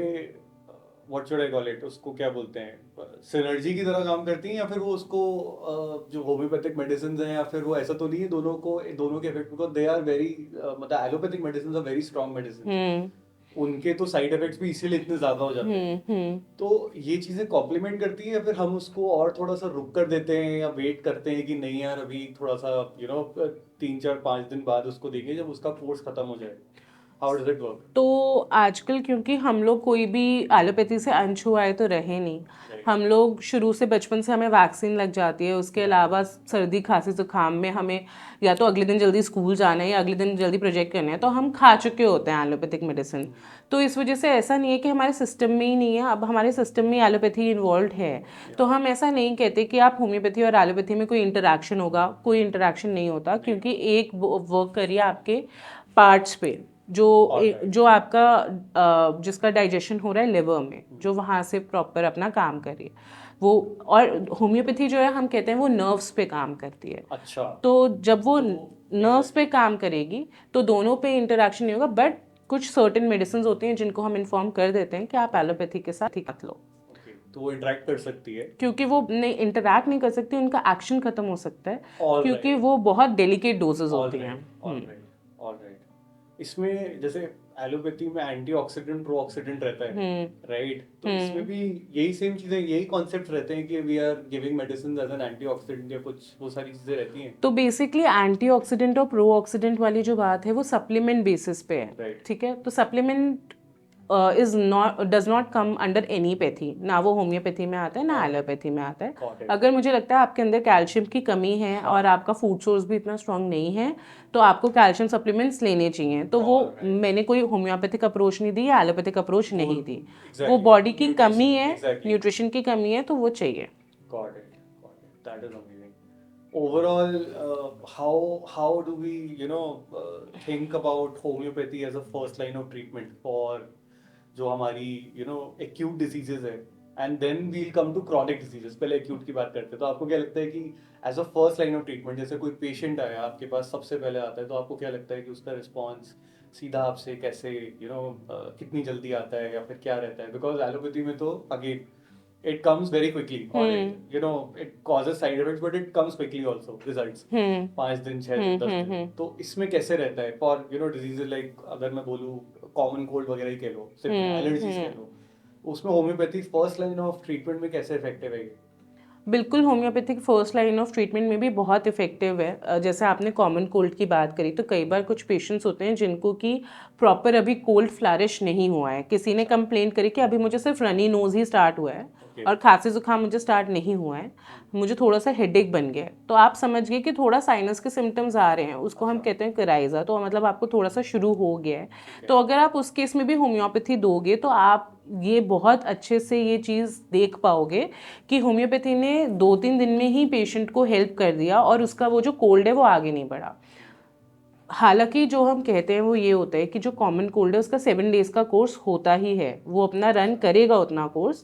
C: what should I call it, उसको क्या बोलते हैं, सिनर्जी की तरह काम करती हैं, या फिर वो उसको जो होम्योपैथिक मेडिसिन हैं, या फिर वो ऐसा तो नहीं है दोनों के effect, because they are very मतलब allopathic medicine are very strong medicine, उनके तो साइड इफेक्ट्स भी इसीलिए इतने ज्यादा हो जाते हैं। तो ये चीजें कॉम्प्लीमेंट करती है, या फिर हम उसको और थोड़ा सा रुक कर देते हैं या वेट करते हैं कि नहीं यार अभी थोड़ा सा 3-4-5 दिन बाद उसको देंगे जब उसका कोर्स खत्म हो जाए? How does it work?
A: तो आजकल क्योंकि हम लोग कोई भी एलोपैथी से अनछुआए तो रहे नहीं, हम लोग शुरू से बचपन से हमें वैक्सीन लग जाती है, उसके अलावा सर्दी खांसी जुकाम में हमें या तो अगले दिन जल्दी स्कूल जाना है या अगले दिन जल्दी प्रोजेक्ट करना है, तो हम खा चुके होते हैं एलोपैथिक मेडिसिन। तो इस वजह से ऐसा नहीं है कि हमारे सिस्टम में ही नहीं है, अब हमारे सिस्टम में एलोपैथी इन्वॉल्व है। तो हम ऐसा नहीं कहते कि आप होम्योपैथी और एलोपैथी में कोई इंटरेक्शन होगा, कोई इंटरेक्शन नहीं होता, क्योंकि एक वर्क करिए आपके पार्ट्स पे, जो आपका जिसका डाइजेशन हो रहा है लिवर में, जो वहाँ से प्रॉपर अपना काम करे वो। और होम्योपैथी जो है हम कहते हैं वो नर्व्स पे काम करती है।
C: अच्छा।
A: तो जब वो नर्व्स पे काम करेगी तो दोनों पे इंटरेक्शन नहीं होगा, बट कुछ सर्टेन मेडिसिन होती हैं जिनको हम इन्फॉर्म कर देते हैं कि आप एलोपैथी के साथ ही मत लो,
C: तो वो इंटरेक्ट कर सकती है,
A: क्योंकि वो नहीं इंटरेक्ट नहीं कर सकती, उनका एक्शन खत्म हो सकता है,
C: All
A: क्योंकि
C: right.
A: वो बहुत डेलिकेट डोजेज होती हैं।
C: ऑलराइट। इसमें जैसे एलोपैथी में एंटीऑक्सीडेंट प्रोऑक्सीडेंट रहता है, राइट? तो इसमें भी यही सेम चीजें, यही कॉन्सेप्ट रहते हैं कि we are giving medicine as an antioxidant, या कुछ वो सारी चीजें रहती हैं?
A: तो बेसिकली एंटीऑक्सीडेंट और प्रोऑक्सीडेंट वाली जो बात है वो सप्लीमेंट बेसिस पे है,
C: Right.
A: ठीक है? तो supplement does not come under any pathy, ना वो होम्योपैथी में आता है ना एलोपैथी में आता है। अगर मुझे लगता है आपके अंदर कैल्शियम की कमी है और आपका फूड सोर्स भी इतना स्ट्रांग नहीं है तो आपको कैल्शियम सप्लीमेंट्स लेने चाहिए। तो वो मैंने कोई होम्योपैथिक अप्रोच नहीं दी या एलोपैथिक अप्रोच नहीं दी, वो बॉडी की कमी है, न्यूट्रिशन की कमी है, तो वो चाहिए।
C: Got it. That is amazing. Overall, how do we think about homeopathy as a first line of treatment for जो हमारी acute diseases है, and then we'll come to chronic diseases. पहले acute की बात करते हैं, तो आपको क्या लगता है कि as a first line of treatment, जैसे कोई patient आया आपके पास सबसे पहले आता है, तो आपको क्या लगता है कि उसका response सीधा आपसे कैसे कितनी जल्दी आता है, या फिर क्या रहता है? Because एलोपैथी में तो again it comes very quickly, or it causes side effects, but it comes quickly also, results 5 दिन 6 दिन 10 दिन। तो इसमें कैसे रहता है for diseases like, अगर मैं बोलूँ कॉमन कोल्ड वगैरह ही कह लो, सिर्फ एलर्जीज कह लो, उसमें homeopathy first line of treatment में कैसे इफेक्टिव है?
A: बिल्कुल homeopathic first line of treatment में भी बहुत इफेक्टिव है। जैसे आपने कॉमन कोल्ड की बात करी, तो कई बार कुछ पेशेंट्स होते हैं जिनको कि प्रॉपर अभी कोल्ड फ्लरिश नहीं हुआ है। किसी ने कंप्लेंट करी कि अभी मुझे सिर्फ रनी नोज ही स्टार्ट हुआ है और खांसी जुकाम मुझे स्टार्ट नहीं हुआ है, मुझे थोड़ा सा हेडेक बन गया है। तो आप समझिए कि थोड़ा साइनस के सिम्टम्स आ रहे हैं, उसको हम कहते हैं कराइजा, तो मतलब आपको थोड़ा सा शुरू हो गया है। तो अगर आप उस केस में भी होम्योपैथी दोगे तो आप ये बहुत अच्छे से ये चीज़ देख पाओगे कि होम्योपैथी ने 2-3 दिन में ही पेशेंट को हेल्प कर दिया और उसका वो जो कोल्ड है वो आगे नहीं बढ़ा। हालांकि जो हम कहते हैं वो ये होता है कि जो कॉमन कोल्ड है उसका 7 डेज का कोर्स होता ही है, वो अपना रन करेगा उतना कोर्स।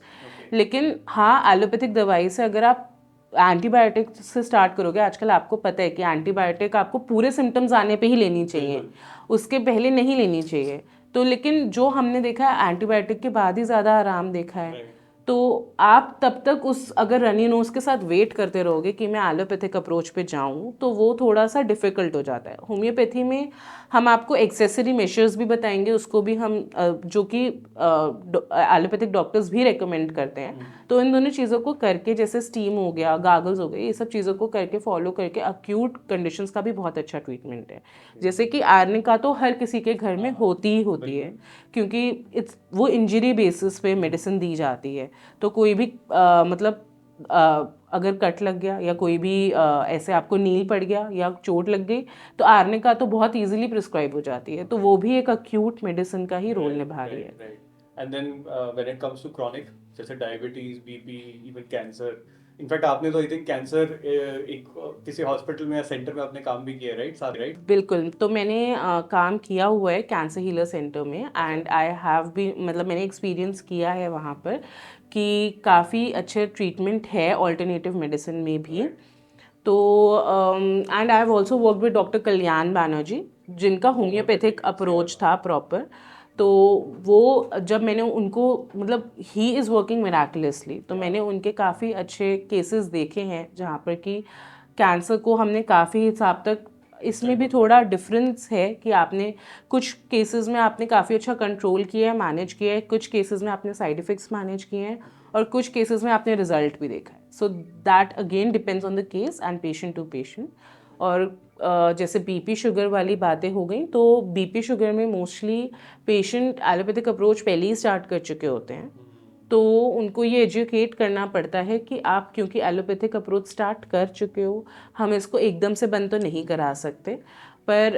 A: लेकिन हाँ, एलोपैथिक दवाई से अगर आप एंटीबायोटिक से स्टार्ट करोगे, आजकल आपको पता है कि एंटीबायोटिक आपको पूरे सिम्टम्स आने पे ही लेनी चाहिए, उसके पहले नहीं लेनी चाहिए। तो लेकिन जो हमने देखा है एंटीबायोटिक के बाद ही ज़्यादा आराम देखा है। तो आप तब तक उस अगर रनी नोज के साथ वेट करते रहोगे कि मैं एलोपैथिक अप्रोच पे जाऊं, तो वो थोड़ा सा डिफ़िकल्ट हो जाता है। होम्योपैथी में हम आपको एक्सेसरी मेजर्स भी बताएंगे, उसको भी हम जो कि एलोपैथिक डॉक्टर्स भी रेकमेंड करते हैं। तो इन दोनों चीज़ों को करके, जैसे स्टीम हो गया, गागल्स हो गए, ये सब चीज़ों को करके फॉलो करके अक्यूट कंडीशंस का भी बहुत अच्छा ट्रीटमेंट है। जैसे कि आर्निका तो हर किसी के घर में होती ही होती है, क्योंकि वो इंजरी बेसिस पे मेडिसिन दी जाती है। तो कोई भी मतलब अगर कट लग गया या कोई भी ऐसे आपको नील पड़ गया या चोट लग गई, तो आर्निका तो बहुत इजीली प्रिस्क्राइब हो जाती है। तो वो भी एक अक्यूट मेडिसिन का ही रोल निभा रही है।
C: And then when it comes to chronic, जैसे diabetes, BP, even cancer, in fact आपने तो आई थिंक कैंसर एक किसी हॉस्पिटल में या सेंटर में आपने काम भी किया है, राइट? साथ, राइट?
A: बिल्कुल, तो मैंने काम किया हुआ है कैंसर हीलर सेंटर में, एंड आई हैव भी मतलब मैंने एक्सपीरियंस किया है वहाँ पर कि काफ़ी अच्छे ट्रीटमेंट है अल्टरनेटिव मेडिसिन में भी। तो and I have also work with doctor Kalyan Banerjee, जिनका होम्योपैथिक अप्रोच था प्रॉपर। तो वो जब मैंने उनको मतलब ही इज़ वर्किंग मिराकुलसली, तो मैंने उनके काफ़ी अच्छे केसेस देखे हैं जहाँ पर कि कैंसर को हमने काफ़ी हिसाब तक, इसमें भी थोड़ा डिफरेंस है कि आपने कुछ केसेस में आपने काफ़ी अच्छा कंट्रोल किया है, मैनेज किया है, कुछ केसेस में आपने साइड इफ़ेक्ट्स मैनेज किए हैं और कुछ केसेस में आपने रिजल्ट भी देखा है। So that again depends on the case and patient to patient. और जैसे बीपी शुगर वाली बातें हो गई, तो बीपी शुगर में मोस्टली पेशेंट एलोपैथिक अप्रोच पहले ही स्टार्ट कर चुके होते हैं। तो उनको ये एजुकेट करना पड़ता है कि आप क्योंकि एलोपैथिक अप्रोच स्टार्ट कर चुके हो, हम इसको एकदम से बंद तो नहीं करा सकते, पर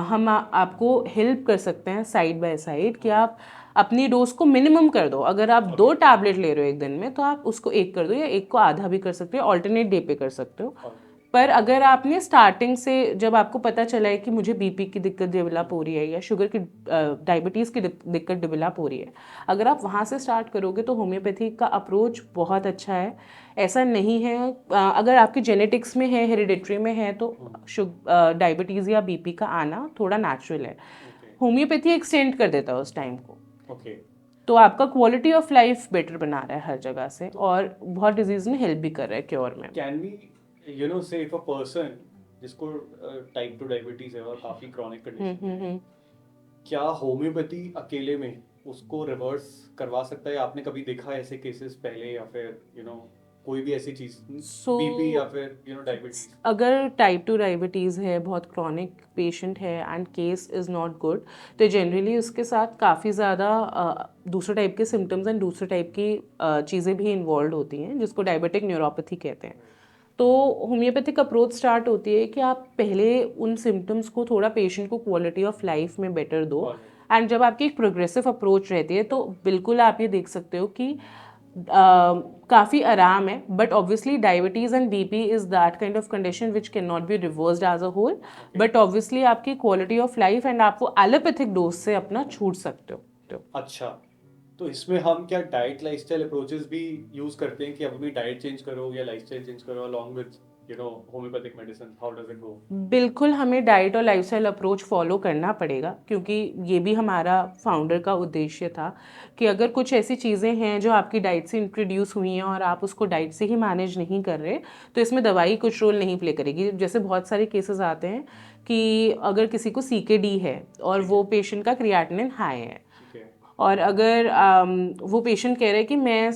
A: हम आपको हेल्प कर सकते हैं साइड बाय साइड कि आप अपनी डोज को मिनिमम कर दो। अगर आप 2 टैबलेट ले रहे हो एक दिन में, तो आप उसको 1 कर दो या 1 को आधा भी कर सकते हो, ऑल्टरनेट डे पे कर सकते हो। पर अगर आपने स्टार्टिंग से, जब आपको पता चला है कि मुझे बीपी की दिक्कत डेवलप हो रही है या शुगर की डायबिटीज़ की दिक्कत डेवलप हो रही है, अगर आप वहाँ से स्टार्ट करोगे तो होम्योपैथी का अप्रोच बहुत अच्छा है। ऐसा नहीं है अगर आपकी जेनेटिक्स में है, हेरिडिटरी में है, तो डायबिटीज़ या बीपी का आना थोड़ा नेचुरल है। होम्योपैथी एक्सटेंड कर देता है उस टाइम को। तो आपका क्वालिटी ऑफ लाइफ बेटर बना रहा है हर जगह से, और बहुत डिजीज़ में हेल्प भी कर रहा है, क्योर में।
C: कैन वी से इफ अ पर्सन जिसको टाइप 2 डायबिटीज है और काफी क्रॉनिक कंडीशन, क्या होम्योपैथी अकेले में उसको रिवर्स करवा सकता है? आपने कभी देखा है ऐसे केसेस पहले, या फिर कोई भी ऐसी चीज, बीपी या फिर डायबिटीज?
A: अगर टाइप 2 डायबिटीज़ है, बहुत क्रॉनिक पेशेंट है and case is not good, तो जनरली उसके साथ काफ़ी ज़्यादा दूसरे टाइप के सिम्टम्स एंड दूसरे टाइप की चीज़ें भी इन्वॉल्व होती हैं, जिसको डायबिटिक न्यूरोपैथी कहते हैं। तो होम्योपैथिक अप्रोच स्टार्ट होती है कि आप पहले उन सिम्टम्स को थोड़ा पेशेंट को क्वालिटी ऑफ लाइफ में बेटर दो, एंड जब आपकी एक प्रोग्रेसिव अप्रोच रहती है तो बिल्कुल आप ये देख सकते हो कि काफ़ी आराम है। But obviously diabetes and BP is that kind of condition which can not be reversed as a whole, but obviously आपकी क्वालिटी ऑफ लाइफ एंड आप वो एलोपैथिक डोज से अपना छूट सकते हो।
C: अच्छा, तो इसमें हम क्या डाइट लाइफस्टाइल अप्रोचेस भी यूज करते हैं कि अब भी डाइट चेंज करो या लाइफस्टाइल चेंज करो along with homeopathic medicine? How does it go?
A: बिल्कुल हमें डाइट और लाइफस्टाइल अप्रोच फॉलो करना पड़ेगा, क्योंकि ये भी हमारा फाउंडर का उद्देश्य था कि अगर कुछ ऐसी चीज़ें हैं जो आपकी डाइट से इंट्रोड्यूस हुई हैं और आप उसको डाइट से ही मैनेज नहीं कर रहे, तो इसमें दवाई कुछ रोल नहीं प्ले करेगी। जैसे बहुत सारे केसेस आते हैं कि अगर किसी को CKD है और वो पेशेंट का क्रिएटिनिन हाई है,
C: ठीक है।
A: और अगर वो पेशेंट कह रहे हैं कि मैं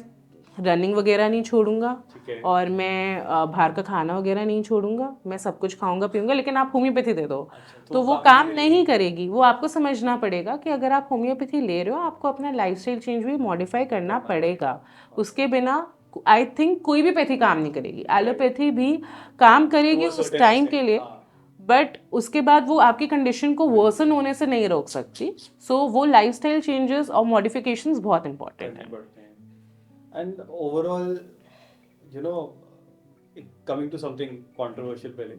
A: रनिंग वगैरह नहीं छोड़ूंगा
C: ठीक है।
A: और मैं बाहर का खाना वगैरह नहीं छोड़ूंगा, मैं सब कुछ खाऊंगा पीऊंगा, लेकिन आप होम्योपैथी दे दो,
C: अच्छा,
A: तो वो काम नहीं करेगी। वो आपको समझना पड़ेगा कि अगर आप होम्योपैथी ले रहे हो, आपको अपना लाइफस्टाइल चेंज भी मॉडिफाई करना पड़ेगा। उसके बिना आई थिंक कोई भी पैथी काम नहीं करेगी। एलोपैथी भी काम करेगी
C: To a
A: उस
C: certain
A: टाइम
C: extent,
A: के लिए,
C: हाँ।
A: बट उसके बाद वो आपकी कंडीशन को वर्सन होने से नहीं रोक सकती। सो वो लाइफस्टाइल चेंजेस और मॉडिफिकेशंस बहुत इंपॉर्टेंट है।
C: बढ़ते हैं। And overall coming to something controversial, पहले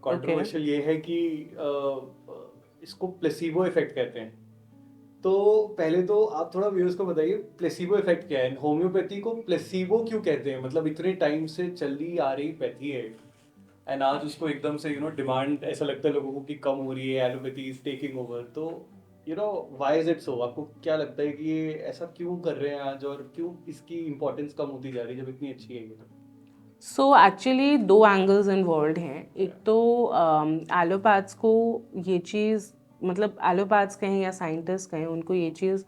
C: कंट्रोवर्शियल ये है कि इसको प्लेसिबो इफेक्ट कहते हैं। तो पहले तो आप थोड़ा व्यूअर्स को बताइए प्लेसिबो इफेक्ट क्या है, होम्योपैथी को प्लेसिबो क्यों कहते हैं? मतलब इतने टाइम से चली आ रही पैथी है एंड आज उसको एकदम से डिमांड ऐसा लगता है लोगों को कि कम हो रही है, एलोपैथी इज टेकिंग ओवर। तो व्हाई इज इट सो? आपको क्या लगता है कि ये ऐसा क्यों कर रहे हैं आज, और क्यों इसकी इंपॉर्टेंस कम होती जा रही है जब इतनी अच्छी है ये? तो
A: सो एक्चुअली दो एंगल्स इन्वॉल्व हैं। एक तो एलोपैथ्स को ये चीज़, मतलब एलोपैथ्स कहें या साइंटिस्ट कहें, उनको ये चीज़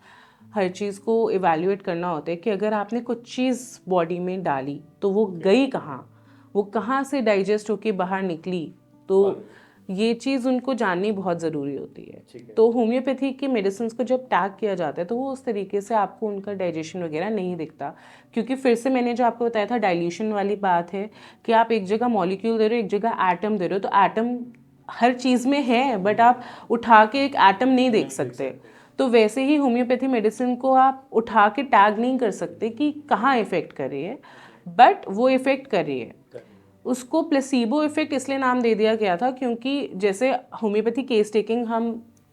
A: हर चीज़ को इवैल्यूएट करना होता है कि अगर आपने कुछ चीज़ बॉडी में डाली तो वो गई कहाँ, वो कहाँ से डाइजेस्ट होके बाहर निकली, तो ये चीज़ उनको जाननी बहुत ज़रूरी होती है।
C: ठीक है।
A: तो होम्योपैथी के मेडिसिन को जब टैग किया जाता है तो वो उस तरीके से आपको उनका डाइजेशन वगैरह नहीं दिखता, क्योंकि फिर से मैंने जो आपको बताया था डाइल्यूशन वाली बात है कि आप एक जगह मॉलिक्यूल दे रहे हो, एक जगह एटम दे रहे हो, तो एटम हर चीज़ में है बट आप उठा के एक एटम नहीं देख सकते। तो वैसे ही होम्योपैथी मेडिसिन को आप उठा के टैग नहीं कर सकते कि कहाँ इफ़ेक्ट कर रही है, बट वो इफ़ेक्ट कर रही है। उसको प्लेसिबो इफेक्ट इसलिए नाम दे दिया गया था क्योंकि जैसे होम्योपैथी केस टेकिंग हम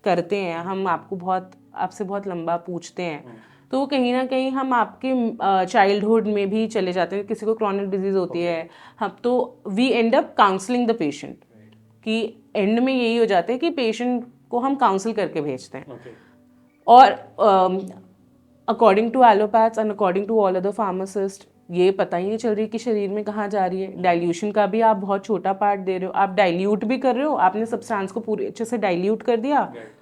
A: करते हैं, हम आपसे बहुत लंबा पूछते हैं, तो कहीं ना कहीं हम आपके चाइल्डहुड में भी चले जाते हैं। किसी को क्रॉनिक डिजीज होती है, हम तो we end up counselling the patient, कि एंड में यही हो जाता है कि पेशेंट को हम काउंसिल करके भेजते हैं। और according to allopaths and according to all other pharmacist, ये पता ही नहीं चल रही कि शरीर में कहाँ जा रही है। डाइल्यूशन का भी आप बहुत छोटा पार्ट दे रहे हो, आप डाइल्यूट भी कर रहे हो, आपने सब्सटेंस को पूरे अच्छे से डाइल्यूट कर दिया,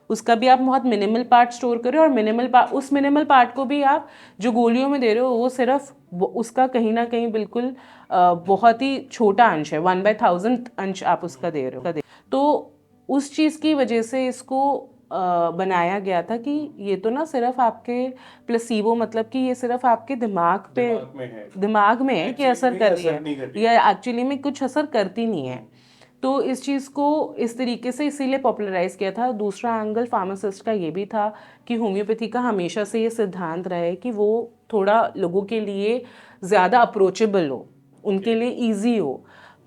A: उसका भी आप बहुत मिनिमल पार्ट स्टोर कर रहे हो, और उस मिनिमल पार्ट को भी आप जो गोलियों में दे रहे हो वो सिर्फ उसका कहीं ना कहीं बिल्कुल बहुत ही छोटा अंश है, 1/1000th अंश आप उसका दे रहे हो। तो उस चीज़ की वजह से इसको बनाया गया था कि ये तो ना सिर्फ आपके प्लेसिबो, मतलब कि ये सिर्फ आपके दिमाग में है कि असर कर रही है, या एक्चुअली में कुछ असर करती नहीं है। तो इस चीज़ को इस तरीके से इसीलिए पॉपुलराइज किया था। दूसरा एंगल फार्मासिस्ट का ये भी था कि होम्योपैथी का हमेशा से ये सिद्धांत रहा है कि वो थोड़ा लोगों के लिए ज़्यादा अप्रोचेबल हो, उनके लिए ईजी हो।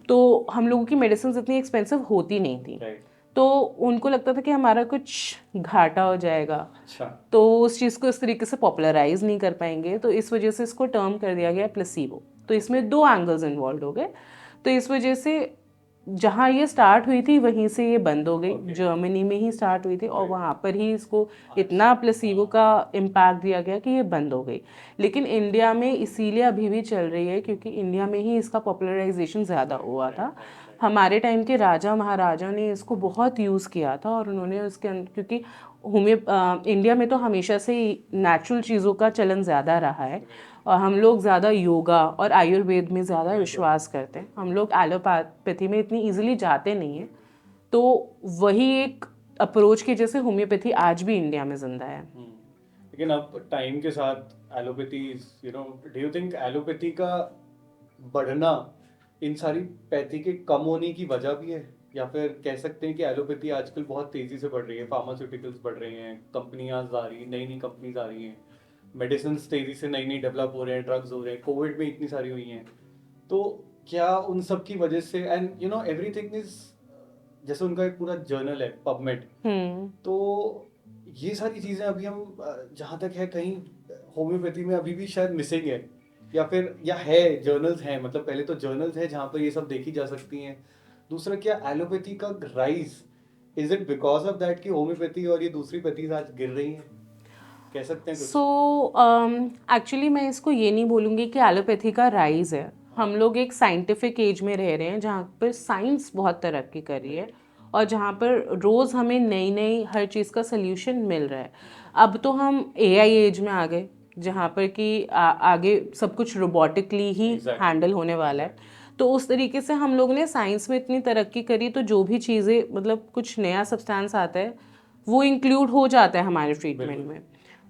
A: तो हम लोगों की मेडिसिन इतनी एक्सपेंसिव होती नहीं थी, तो उनको लगता था कि हमारा कुछ घाटा हो जाएगा।
C: अच्छा।
A: तो उस चीज़ को इस तरीके से पॉपुलराइज नहीं कर पाएंगे, तो इस वजह से इसको टर्म कर दिया गया प्लेसिबो। तो इसमें दो एंगल्स इन्वॉल्व हो गए। तो इस वजह से जहाँ ये स्टार्ट हुई थी वहीं से ये बंद हो गई। जर्मनी में ही स्टार्ट हुई थी और वहाँ पर ही इसको इतना प्लेसिबो का इम्पैक्ट दिया गया कि ये बंद हो गई। लेकिन इंडिया में इसीलिए अभी भी चल रही है क्योंकि इंडिया में ही इसका पॉपुलराइजेशन ज़्यादा हुआ था। हमारे टाइम के राजा महाराजा ने इसको बहुत यूज़ किया था, और उन्होंने उसके क्योंकि इंडिया में तो हमेशा से ही नेचुरल चीज़ों का चलन ज़्यादा रहा है, और हम लोग ज़्यादा योगा और आयुर्वेद में ज़्यादा विश्वास करते हैं। हम लोग एलोपैथी में इतनी इजीली जाते नहीं हैं। तो वही एक अप्रोच की जैसे होम्योपैथी आज भी इंडिया में जिंदा है।
C: लेकिन अब टाइम के साथ allopathy, do you think allopathy का बढ़ना इन सारी पैथी के कम होने की वजह भी है, या फिर कह सकते हैं कि एलोपैथी आजकल बहुत तेजी से बढ़ रही है, फार्मास्यूटिकल्स बढ़ रहे हैं, कंपनियां आ रही, नई नई कंपनीज आ रही हैं, मेडिसिन तेजी से नई नई डेवलप हो रहे हैं, ड्रग्स हो रहे हैं, कोविड में इतनी सारी हुई हैं। तो क्या उन सब की वजह से, एंड एवरीथिंग इज, जैसे उनका एक पूरा जर्नल है पबमेड, तो ये सारी चीज़ें अभी हम जहाँ तक है कहीं होम्योपैथी में अभी भी शायद मिसिंग है। या फिर या है जर्नल्स हैं, मतलब पहले तो जर्नल्स है जहाँ पर ये सब देखी जा सकती हैं। दूसरा, क्या एलोपैथी का rise is it because of that कि होम्योपैथी और ये दूसरी पैथीज आज गिर रही हैं, कह सकते हैं कुछ?
A: एक्चुअली मैं इसको ये नहीं बोलूँगी कि एलोपैथी का राइज है। हम लोग एक साइंटिफिक एज में रह रहे हैं जहाँ पर साइंस बहुत तरक्की कर रही है और जहाँ पर रोज़ हमें नई नई हर चीज़ का सल्यूशन मिल रहा है। अब तो हम एआई एज में आ गए जहाँ पर कि आगे सब कुछ रोबोटिकली ही
C: Exactly.
A: हैंडल होने वाला है। तो उस तरीके से हम लोग ने साइंस में इतनी तरक्की करी, तो जो भी चीज़ें मतलब कुछ नया सब्सटेंस आता है वो इंक्लूड हो जाता है हमारे ट्रीटमेंट में।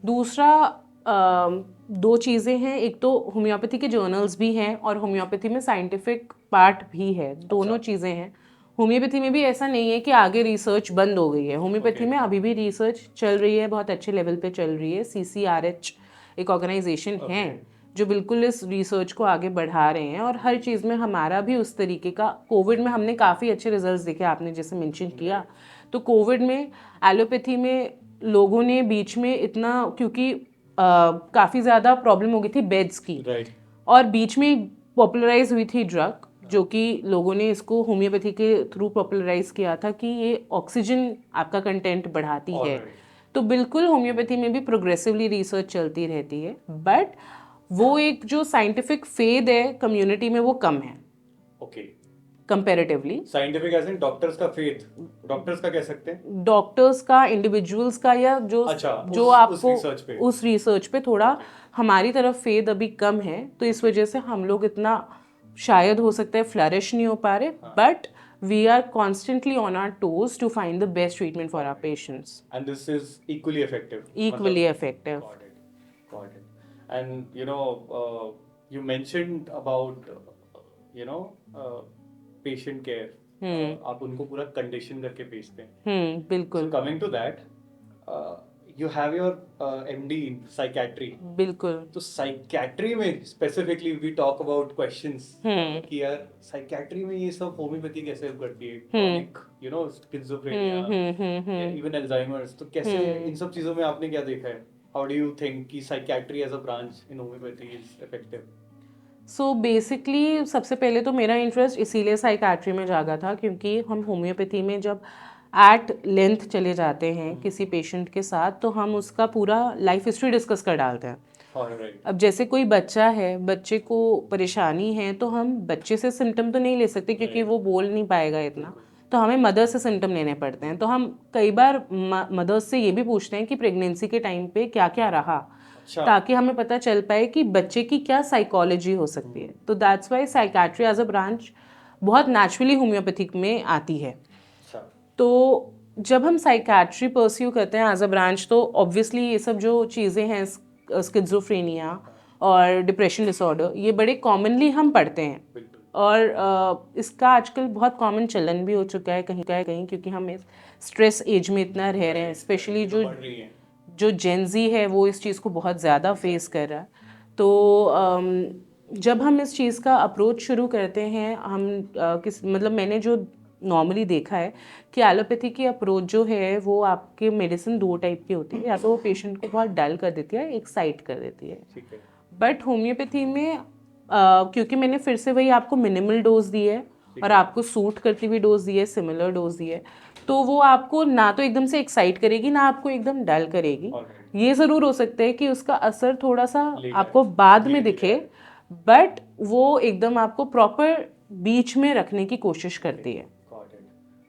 A: दूसरा, दो चीज़ें हैं, एक तो होम्योपैथी के जर्नल्स भी हैं और होम्योपैथी में साइंटिफिक पार्ट भी है, दोनों चीज़ें हैं। होम्योपैथी में भी ऐसा नहीं है कि आगे रिसर्च बंद हो गई है, होम्योपैथी में अभी भी रिसर्च चल रही है, बहुत अच्छे लेवल पे चल रही है। CCRH एक ऑर्गेनाइजेशन है जो बिल्कुल इस रिसर्च को आगे बढ़ा रहे हैं और हर चीज़ में हमारा भी उस तरीके का, कोविड में हमने काफ़ी अच्छे रिजल्ट्स देखे, आपने जैसे मेंशन किया। तो कोविड में एलोपैथी में लोगों ने बीच में इतना, क्योंकि काफ़ी ज़्यादा प्रॉब्लम हो गई थी बेड्स की, और बीच में पॉपुलराइज हुई थी ड्रग, जो कि लोगों ने इसको होम्योपैथी के थ्रू पॉपुलराइज किया था कि ये ऑक्सीजन आपका कंटेंट बढ़ाती है। तो बिल्कुल होम्योपैथी में भी प्रोग्रेसिवली रिसर्च चलती रहती है, बट वो एक जो साइंटिफिक फेद है कम्युनिटी में वो कम है
C: okay,
A: comparatively.
C: Scientific as in doctors का फेथ, डॉक्टर्स का कह सकते हैं,
A: डॉक्टर्स का, इंडिविजुअल्स का, या जो
C: अच्छा,
A: जो
C: उस
A: आपको
C: रिसर्च पे।
A: उस रिसर्च पे थोड़ा हमारी तरफ फेद अभी कम है, तो इस वजह से हम लोग इतना शायद हो सकता है फ्लरिश नहीं हो पा रहे, but we are constantly on our toes to find the best treatment for our patients,
C: And this is equally effective.
A: equally
C: मतलब,
A: effective.
C: got it, got it. And you know, you mentioned about patient care. आप उनको पूरा कंडीशन करके भेजते हैं.
A: बिल्कुल
C: So coming to that, you have your MD in psychiatry.
A: बिल्कुल।
C: तो साइकियाट्री में specifically we talk about questions कि यार साइकियाट्री में ये सब होम्योपैथी कैसे हेल्प करती है, क्रॉनिक स्किज़ोफ्रेनिया, इवन अल्जाइमर्स, तो कैसे इन सब चीजों में आपने क्या देखा है? हाउ डू यू थिंक कि psychiatry as a branch in homeopathy is effective?
A: So basically सबसे पहले तो मेरा इंटरेस्ट इसीलिए साइकाट्री में जागा था क्योंकि हम होम्योपैथी में जब एट लेंथ चले जाते हैं किसी पेशेंट के साथ, तो हम उसका पूरा लाइफ हिस्ट्री डिस्कस कर डालते हैं। अब जैसे कोई बच्चा है, बच्चे को परेशानी है, तो हम बच्चे से सिम्टम तो नहीं ले सकते क्योंकि वो बोल नहीं पाएगा इतना, तो हमें मदर से सिम्टम लेने पड़ते हैं। तो हम कई बार मदर्स से ये भी पूछते हैं कि प्रेगनेंसी के टाइम पे क्या क्या रहा, ताकि हमें पता चल पाए कि बच्चे की क्या साइकोलॉजी हो सकती है। तो that's why psychiatry as a branch बहुत नेचुरली होम्योपैथिक में आती है। तो जब हम साइकाट्री परस्यू करते हैं एज अ ब्रांच, तो ऑब्वियसली ये सब जो चीज़ें हैं, स्किज़ोफ्रेनिया और डिप्रेशन डिसऑर्डर, ये बड़े कॉमनली हम पढ़ते हैं और इसका आजकल बहुत कॉमन चलन भी हो चुका है कहीं क्योंकि हम इस स्ट्रेस एज में इतना रह रहे हैं, स्पेशली जो जेनजी है वो इस चीज़ को बहुत ज़्यादा फेस कर रहा है। तो जब हम इस चीज़ का अप्रोच शुरू करते हैं, हम मतलब मैंने जो नॉर्मली देखा है कि एलोपैथी की अप्रोच जो है वो आपके मेडिसिन दो टाइप की होती है, या तो वो पेशेंट को बहुत डल कर देती है, एक साइड कर देती है। बट होम्योपैथी में क्योंकि मैंने फिर से वही आपको मिनिमल डोज दी है और आपको सूट करती हुई डोज दी है, सिमिलर डोज दी है, तो वो आपको ना तो एकदम से एक्साइट करेगी ना आपको एकदम डल करेगी। ये ज़रूर हो सकता है कि उसका असर थोड़ा सा आपको बाद में दिखे, बट वो एकदम आपको प्रॉपर बीच में रखने की कोशिश करती है।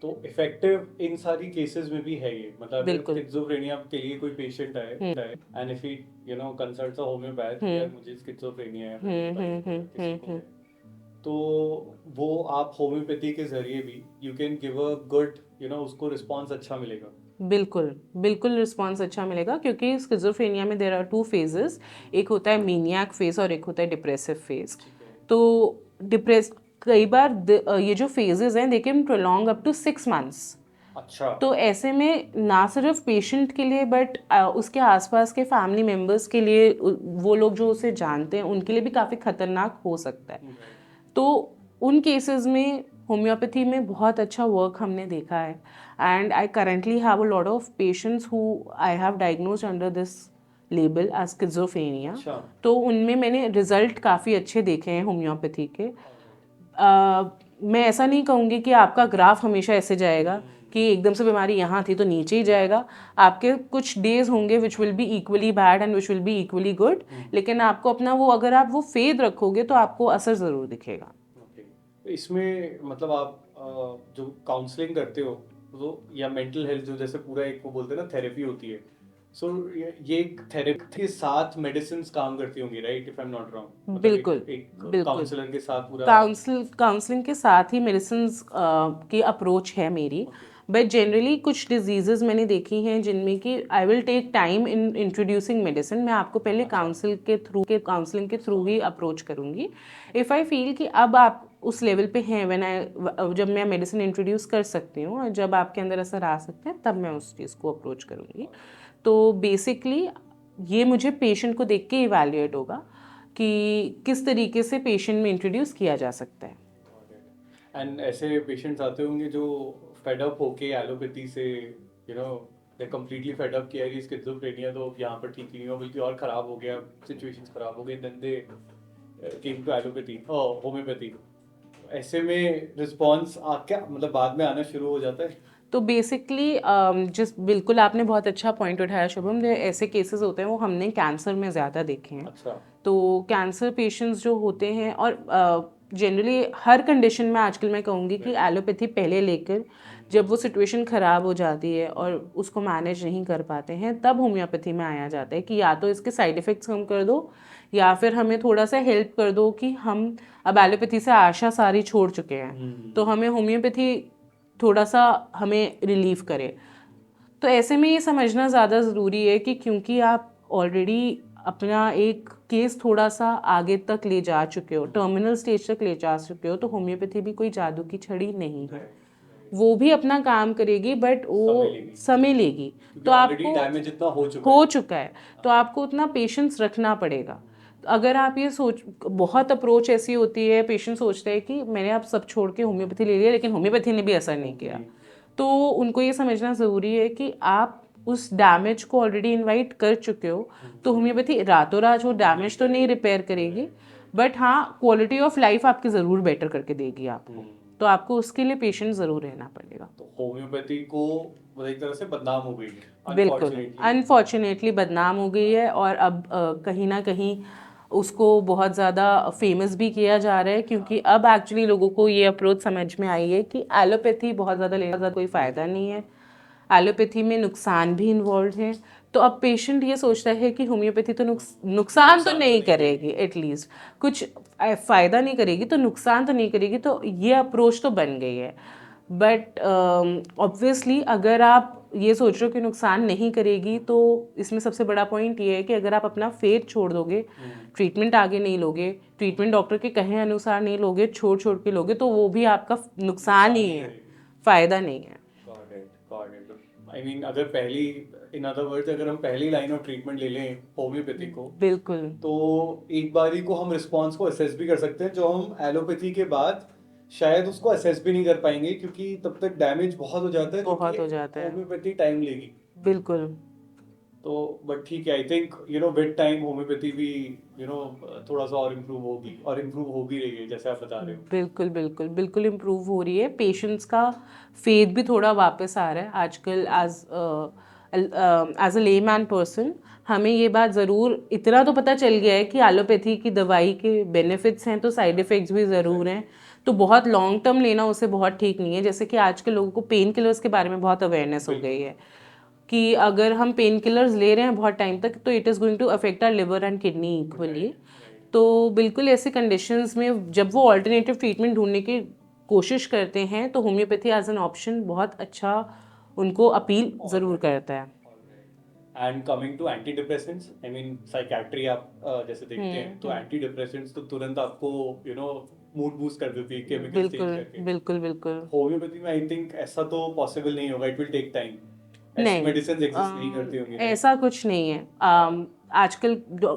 C: तो इफेक्टिव इन सारी केसेस में भी है ये, मतलब
A: बिल्कुल।
C: स्किज़ोफ्रेनिया के लिए कोई पेशेंट आए and if he consults a homeopath, यार मुझे स्किज़ोफ्रेनिया है, तो वो आप होम्योपैथी के जरिए भी you can give a good उसको रिस्पांस अच्छा मिलेगा।
A: बिल्कुल रिस्पांस अच्छा मिलेगा क्योंकि स्किज़ोफ्रेनिया में देयर आर टू फेजेस, एक होता है मीनियाक फेज और एक होता है डिप्रेसिव फेज। तो कई बार ये जो फेजेस हैं they can prolong up to 6 months।
C: अच्छा।
A: तो ऐसे में ना सिर्फ पेशेंट के लिए बट उसके आसपास के फैमिली मेम्बर्स के लिए, वो लोग जो उसे जानते हैं उनके लिए भी काफ़ी खतरनाक हो सकता है। तो उन केसेस में होम्योपैथी में बहुत अच्छा वर्क हमने देखा है, and I currently have a lot of patients who I have diagnosed under this label as schizophrenia.
C: अच्छा।
A: तो उनमें मैंने रिजल्ट काफ़ी अच्छे देखे हैं होम्योपैथी के। मैं ऐसा नहीं कहूँगी कि आपका ग्राफ हमेशा ऐसे जाएगा कि एकदम से बीमारी यहाँ थी तो नीचे ही जाएगा। आपके कुछ डेज होंगे which will be equally bad and which will be equally good, लेकिन आपको अपना वो अगर आप वो फेद रखोगे तो आपको असर ज़रूर दिखेगा।
C: ओके, तो इसमें मतलब आप जो काउंसलिंग करते हो तो या मेंटल हेल्थ जो जैसे पूरा एक वो बोलते हैं ना थेरेपी होती है, सो ये एक थेरेपी के साथ मेडिसिन काम करती होंगी, right? If I am not wrong, मतलब
A: बिल्कुल
C: एक
A: बिल्कुल।
C: काउंसलर के साथ पूरा।
A: काउंसलिंग के साथ ही मेडिसिन की अप्रोच है मेरी। बट जनरली कुछ डिजीजेस मैंने देखी हैं जिनमें कि I will take time in introducing medicine. मैं आपको पहले काउंसलिंग के थ्रू ही अप्रोच करूँगी। इफ़ आई फील कि अब आप उस लेवल पे हैं जब मैं मेडिसिन इंट्रोड्यूस कर सकती हूँ और जब आपके अंदर असर आ सकते हैं, तब मैं उस चीज़ को अप्रोच करूँगी। तो बेसिकली ये मुझे पेशेंट को देख के इवैल्यूएट होगा कि किस तरीके से पेशेंट में इंट्रोड्यूस किया जा सकता है।
C: एंड ऐसे पेशेंट्स आते होंगे जो फेड अप होके एलोपैथी से, you know, they completely fed up किया कि स्किज़ोफ्रेनिया तो यहाँ पर ठीक नहीं हुआ बल्कि और ख़राब हो गया, सिचुएशंस ख़राब हो गई, then they came to allopathy और होम्योपैथी। ऐसे में रिस्पॉन्स क्या मतलब बाद में आना शुरू हो जाता है?
A: तो बेसिकली जिस बिल्कुल आपने बहुत अच्छा पॉइंट उठाया शुभम, जो ऐसे केसेस होते हैं वो हमने कैंसर में ज़्यादा देखे हैं।
C: अच्छा।
A: तो कैंसर पेशेंट्स जो होते हैं, और जनरली हर कंडीशन में आजकल मैं कहूँगी कि एलोपैथी पहले लेकर जब वो सिचुएशन ख़राब हो जाती है और उसको मैनेज नहीं कर पाते हैं, तब होम्योपैथी में आया जाता है कि या तो इसके साइड इफ़ेक्ट्स कम कर दो या फिर हमें थोड़ा सा हेल्प कर दो कि हम अब एलोपैथी से आशा सारी छोड़ चुके हैं, तो हमें होम्योपैथी थोड़ा सा हमें रिलीफ करे। तो ऐसे में ये समझना ज़्यादा ज़रूरी है कि क्योंकि आप ऑलरेडी अपना एक केस थोड़ा सा आगे तक ले जा चुके हो, टर्मिनल स्टेज तक ले जा चुके हो, तो होम्योपैथी भी कोई जादू की छड़ी नहीं है। वो भी अपना काम करेगी बट वो समय लेगी। तो
C: ऑलरेडी
A: आपको
C: डैमेज इतना हो
A: हो चुका है, तो आपको उतना पेशेंस रखना पड़ेगा। अगर आप ये सोच, बहुत अप्रोच ऐसी होती है, पेशेंट सोचता है कि मैंने अब सब छोड़ के होम्योपैथी ले लिया लेकिन होम्योपैथी ने भी असर नहीं किया। तो उनको ये समझना ज़रूरी है कि आप उस डैमेज को ऑलरेडी इनवाइट कर चुके हो, तो होम्योपैथी रातों रात वो डैमेज तो नहीं रिपेयर करेगी, बट हाँ क्वालिटी ऑफ लाइफ आपकी ज़रूर बेटर करके देगी आपको। तो आपको उसके लिए पेशेंट ज़रूर रहना पड़ेगा।
C: तो होम्योपैथी को मतलब एक तरह से बदनाम हो गई है
A: बिल्कुल
C: अनफॉर्चुनेटली।
A: अनफॉर्चुनेटली बदनाम हो गई है, और अब कहीं ना कहीं उसको बहुत ज़्यादा फेमस भी किया जा रहा है, क्योंकि अब एक्चुअली लोगों को ये अप्रोच समझ में आई है कि एलोपैथी बहुत ज़्यादा लेने का कोई फ़ायदा नहीं है, एलोपैथी में नुकसान भी इन्वॉल्व है। तो अब पेशेंट ये सोचता है कि होम्योपैथी तो नुकसान तो नहीं करेगी, एटलीस्ट कुछ फ़ायदा नहीं करेगी तो नुकसान तो नहीं करेगी, तो ये अप्रोच तो बन गई है। बट ऑब्वियसली अगर आप ये सोच रहे हो कि नुकसान नहीं करेगी, तो इसमें सबसे बड़ा पॉइंट ये है कि अगर आप अपना फेथ छोड़ दोगे, ट्रीटमेंट आगे नहीं लोगे, ट्रीटमेंट डॉक्टर के कहे अनुसार नहीं लोगे, छोड़ छोड़ के लोगे, तो वो भी आपका नुकसान ही है, फ़ायदा नहीं है।
C: Got it. आई मीन अगर पहली, इन अदर वर्ड्स, अगर हम पहली लाइन ऑफ ट्रीटमेंट ले लें होम्योपैथी को,
A: बिल्कुल
C: तो एक बारी को हम रिस्पॉन्स को असेस भी कर सकते हैं, जो हम एलोपैथी के बाद शायद उसको असेस भी नहीं कर पाएंगे क्योंकि तब तक डैमेज बहुत हो जाता है,
A: बहुत हो जाता है।
C: होम्योपैथी टाइम लेगी।
A: बिल्कुल
C: तो बट ठीक है, I think you know with time homeopathy भी यू नो थोड़ा सा और इम्प्रूव होगी, और इम्प्रूव हो भी रही है जैसे आप बता रहे हो।
A: बिल्कुल बिल्कुल बिल्कुल इम्प्रूव हो रही है। पेशेंट्स का फेथ भी थोड़ा वापस आ रहा है आजकल। एज अ लेमैन पर्सन हमें ये बात ज़रूर इतना तो पता चल गया है कि एलोपैथी की दवाई के बेनिफिट्स हैं, तो साइड इफ़ेक्ट्स भी ज़रूर हैं। तो बहुत लॉन्ग टर्म लेना उसे बहुत ठीक नहीं है। जैसे कि आजकल लोगों को पेन किलर्स के बारे में बहुत अवेयरनेस हो गई है कि अगर हम पेन किलर्स ले रहे हैं बहुत टाइम तक, तो it is going to affect our liver and kidney equally. तो बिल्कुल ऐसे कंडीशंस में जब वो ऑल्टरनेटिव ट्रीटमेंट ढूंढने की कोशिश करते हैं, तो होम्योपैथी एज एन ऑप्शन बहुत अच्छा उनको अपील ज़रूर करता है।
C: And coming to anti depressants, I mean psychiatry आप जैसे देखते हैं तो एंटी डिप्रेसेंट्स तो तुरंत आपको यू नो मूड बूस्ट कर देती है केमिकल चेंज
A: बिल्कुल
C: करके।
A: बिल्कुल बिल्कुल
C: होम्योपैथी में आई थिंक ऐसा तो पॉसिबल नहीं होगा, इट विल टेक टाइम। ऐसी मेडिसिन एग्जिस्ट नहीं करती होंगी, right?
A: ऐसा कुछ नहीं है। आजकल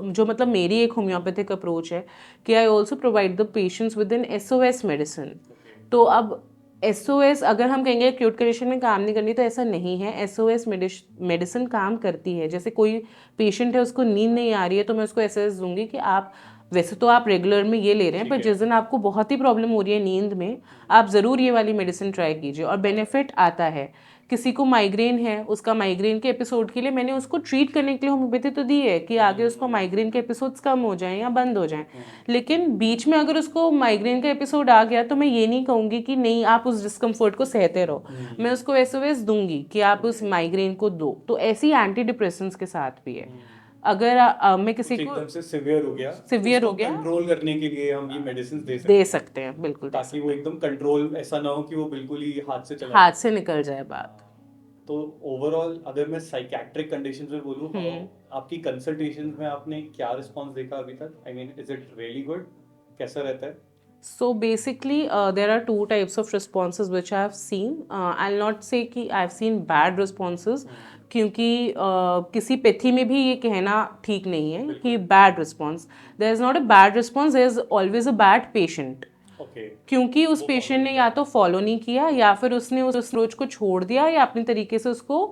A: जो मतलब मेरी एक होम्योपैथिक अप्रोच है कि I also provide the patients with in SOS medicine. तो अब SOS अगर हम कहेंगे एक्यूट कंडीशन में काम नहीं करनी तो ऐसा नहीं है। SOS मेडिसिन काम करती है। जैसे कोई पेशेंट है उसको नींद नहीं आ रही है तो मैं उसको SOS दूंगी कि आप वैसे तो आप रेगुलर में ये ले रहे हैं पर जिस दिन आपको बहुत ही प्रॉब्लम हो रही है नींद में आप ज़रूर ये वाली मेडिसिन ट्राई कीजिए और बेनिफिट आता है। किसी को माइग्रेन है, उसका माइग्रेन के एपिसोड के लिए मैंने उसको ट्रीट करने के लिए होम्योपैथी तो दी है कि आगे उसको माइग्रेन के एपिसोड्स कम हो जाएं या बंद हो जाएं, लेकिन बीच में अगर उसको माइग्रेन का एपिसोड आ गया तो मैं ये नहीं कहूँगी कि नहीं आप उस डिस्कम्फर्ट को सहते रहो, मैं उसको SOS दूंगी कि आप उस माइग्रेन को दो। तो ऐसी एंटी डिप्रेसेंट्स के साथ भी है। अगर मैं किसी को
C: एकदम से सिवियर हो गया,
A: सिवियर हो
C: उसको
A: गया
C: कंट्रोल करने के लिए हम ये मेडिसिन दे सकते हैं,
A: दे सकते हैं, बिल्कुल दे
C: ताकि वो एकदम कंट्रोल ऐसा ना हो कि वो बिल्कुल ही हाथ से चला
A: हाथ से निकल जाए बात।
C: तो ओवरऑल अगर मैं साइकेट्रिक कंडीशंस में बोलूँ, आपकी कंसल्टेशंस में आपने क्या रिस्पांस देखा अभी तक? I mean is it really good? कैसा रहता है?
A: So basically, there are two types of responses which I have seen. I'll not say कि I've seen bad responses, क्योंकि किसी पैथी में भी ये कहना ठीक नहीं है कि bad response. There is not a bad response. There is always a bad patient.
C: Okay,
A: क्योंकि उस पेशेंट ने या तो फॉलो नहीं किया या फिर उसने उस अप्रोच को छोड़ दिया या अपने तरीके से उसको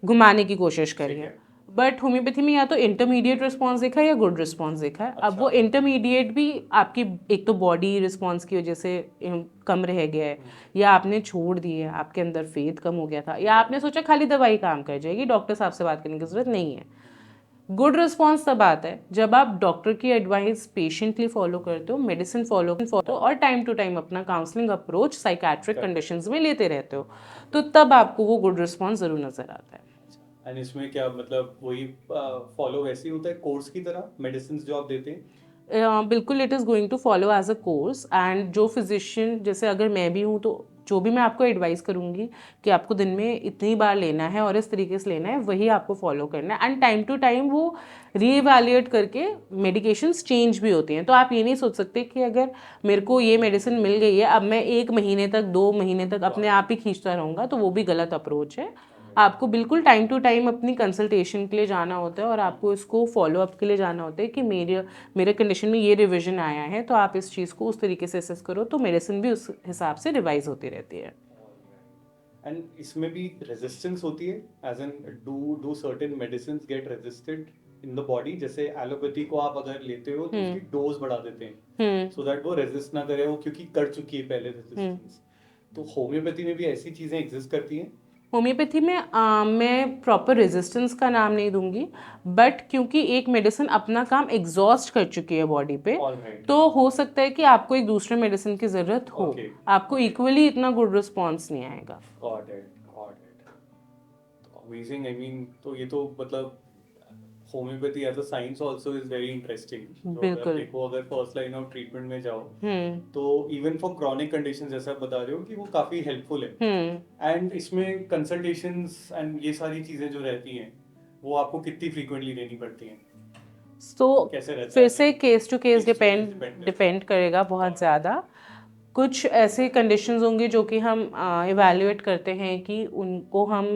A: घुमाने की कोशिश करी है। बट होम्योपैथी में या तो इंटरमीडिएट रिस्पॉन्स देखा है या गुड रिस्पॉन्स देखा है। अब वो इंटरमीडिएट भी आपकी एक तो बॉडी रिस्पॉन्स की वजह से कम रह गया है, या आपने छोड़ दी है, आपके अंदर फेथ कम हो गया था, या आपने सोचा खाली दवाई काम कर जाएगी, डॉक्टर साहब से बात करने की जरूरत नहीं है। गुड रिस्पॉन्स तब आता है जब आप डॉक्टर की एडवाइस पेशेंटली फॉलो करते हो, मेडिसिन फॉलो और टाइम टू टाइम अपना काउंसलिंग अप्रोच साइकेट्रिक कंडीशंस में लेते रहते हो, तो तब आपको वो गुड रिस्पॉन्स ज़रूर नज़र आता है।
C: एंड इसमें क्या मतलब वही फॉलो वैसे ही होता है कोर्स की तरह मेडिसिन जो आप देते हैं?
A: बिल्कुल, it is going to follow as a course. And जो फिजिशियन, जैसे अगर मैं भी हूँ तो जो भी मैं आपको एडवाइस करूँगी कि आपको दिन में इतनी बार लेना है और इस तरीके से लेना है, वही आपको फॉलो करना है। एंड टाइम टू टाइम वो रीएवैल्यूएट करके मेडिकेशंस चेंज भी होती हैं। तो आप ये नहीं सोच सकते कि अगर मेरे को ये मेडिसिन मिल गई है अब मैं 1 महीने तक 2 महीने तक अपने आप ही खींचता रहूँगा, तो वो भी गलत अप्रोच है। आपको बिल्कुल टाइम टू टाइम अपनी कंसल्टेशन के लिए जाना होता है और आपको इसको फॉलो अप के लिए जाना होता है कि मेरे कंडीशन में ये रिवीजन आया है, तो आप इस चीज़ को उस तरीके से असेस करो, तो मेडिसिन भी उस हिसाब से रिवाइज होती रहती है।
C: एंड इसमें भी रेजिस्टेंस होती है, as an do certain medicine get resisted in the body? जैसे एलोपैथी को आप अगर लेते हो तो उसकी डोज बढ़ा देते हैं सो दैट वो रेजिस्ट ना करे, वो क्योंकि कर चुकी है पहले रेजिस्टेंस। तो होम्योपैथी में भी ऐसी चीजें एग्जिस्ट करती हैं?
A: होम्योपैथी में मैं प्रॉपर रेजिस्टेंस का नाम नहीं दूंगी, बट क्योंकि एक मेडिसिन अपना काम एग्जॉस्ट कर चुकी है बॉडी पे, तो हो सकता है कि आपको एक दूसरे मेडिसिन की ज़रूरत हो, आपको इक्वली इतना गुड रिस्पॉन्स नहीं आएगा।
C: Got it, got it. तो अमेजिंग। आई मीन तो ये तो मतलब homeopathy as a science also is very interesting.
A: बिल्कुल।
C: देखो अगर फर्स्ट लाइन ऑफ ट्रीटमेंट में जाओ तो इवन फॉर क्रॉनिक कंडीशन जैसा आप बता रहे हो कि वो काफी हेल्पफुल है। एंड इसमें कंसल्टेशंस एंड ये सारी चीजें जो रहती हैं वो आपको कितनी फ्रीक्वेंटली लेनी पड़ती हैं?
A: तो
C: कैसे रहता
A: फिर
C: है?
A: से case to case
C: Case to case
A: depend करेगा बहुत ज़्यादा। कुछ ऐसे कंडीशंस होंगे जो कि हम इवैल्यूएट करते हैं कि उनको हम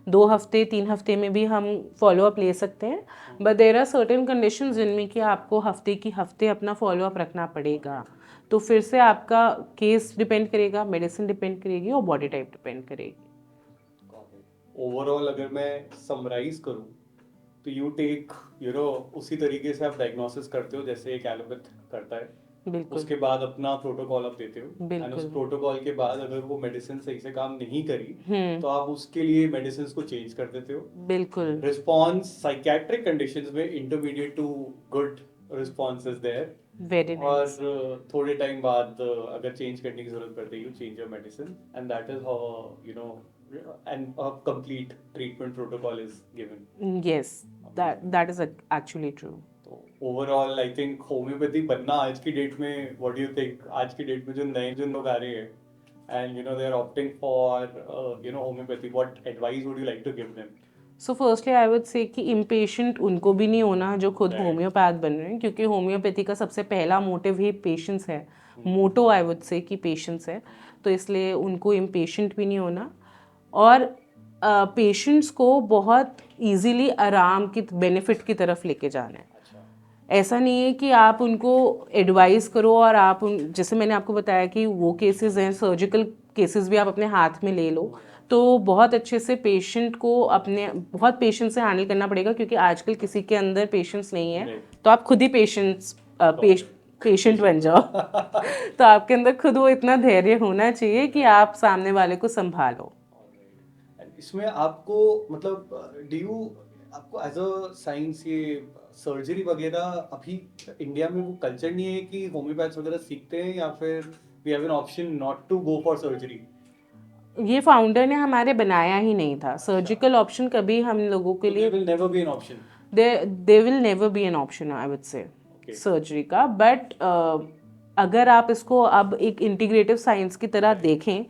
A: 2 हफ्ते 3 हफ्ते में भी हम फॉलोअप ले सकते हैं, but there are certain conditions जिनमें कि आपको हफ्ते की हफ्ते अपना फॉलोअप रखना पड़ेगा। तो फिर से आपका केस डिपेंड करेगा, मेडिसिन डिपेंड करेगी और बॉडी टाइप डिपेंड करेगी।
C: ओवरऑल अगर मैं समराइज करूं तो यू टेक उसी तरीके से आप डायग्नोसिस करते हो जैसे एक एलोपैथ करता है।
A: बिल्कुल।
C: उसके बाद अपना प्रोटोकॉल आप देते हो एंड
A: बिल्कुल।
C: उस प्रोटोकॉल के बाद अगर वो मेडिसिन सही से काम नहीं करी तो आप उसके लिए मेडिसिन को चेंज कर देते हो।
A: बिल्कुल।
C: रिस्पॉन्स साइकेट्रिक कंडीशंस में intermediate to good response is there.
A: Very
C: और
A: नाइस।
C: थोड़े टाइम बाद अगर चेंज करने की जरूरत पड़ती है you change your medicine and that is how and a complete treatment protocol is given.
A: Yes, that is actually true.
C: तो ओवरऑल आई थिंक होम्योपैथी बनना आज की डेट में, व्हाट डू यू थिंक, आज की डेट में जो नए जो लोग आ रहे हैं and they are opting for homeopathy, what advice would you like to give them?
A: So firstly I would say कि इम्पेशेंट उनको भी नहीं होना जो खुद होम्योपैथ बन रहे हैं, क्योंकि होम्योपैथी का सबसे पहला मोटिव ही पेशेंस है। मोटो आई वुड से कि पेशेंस है, तो इसलिए उनको इम्पेशेंट भी नहीं होना और पेशेंट्स को बहुत इजीली आराम की बेनिफिट की तरफ लेके जाना है। ऐसा नहीं है कि आप उनको एडवाइस करो और आप जैसे मैंने आपको बताया कि वो केसेस हैं, सर्जिकल केसेस भी आप अपने हाथ में ले लो, तो बहुत अच्छे से पेशेंट को अपने बहुत पेशेंस से हैंडल करना पड़ेगा, क्योंकि आजकल किसी के अंदर पेशेंस नहीं है। तो आप खुद ही पेशेंट बन जाओ। तो आपके अंदर खुद वो इतना धैर्य होना चाहिए कि आप सामने वाले को संभालो।
C: इसमें आपको मतलब आपको एज अ साइंस ये सर्जरी वगैरह अभी इंडिया में वो कल्चर नहीं है कि होम्योपैथ्स वगैरह सीखते हैं, या फिर we have an option not to go for surgery?
A: ये फाउंडर ने हमारे बनाया ही नहीं था। सर्जिकल ऑप्शन कभी हम लोगों के लिए
C: will never be an option.
A: They will never be an option, I would से, सर्जरी का। बट अगर आप इसको अब एक इंटीग्रेटिव साइंस की तरह देखें,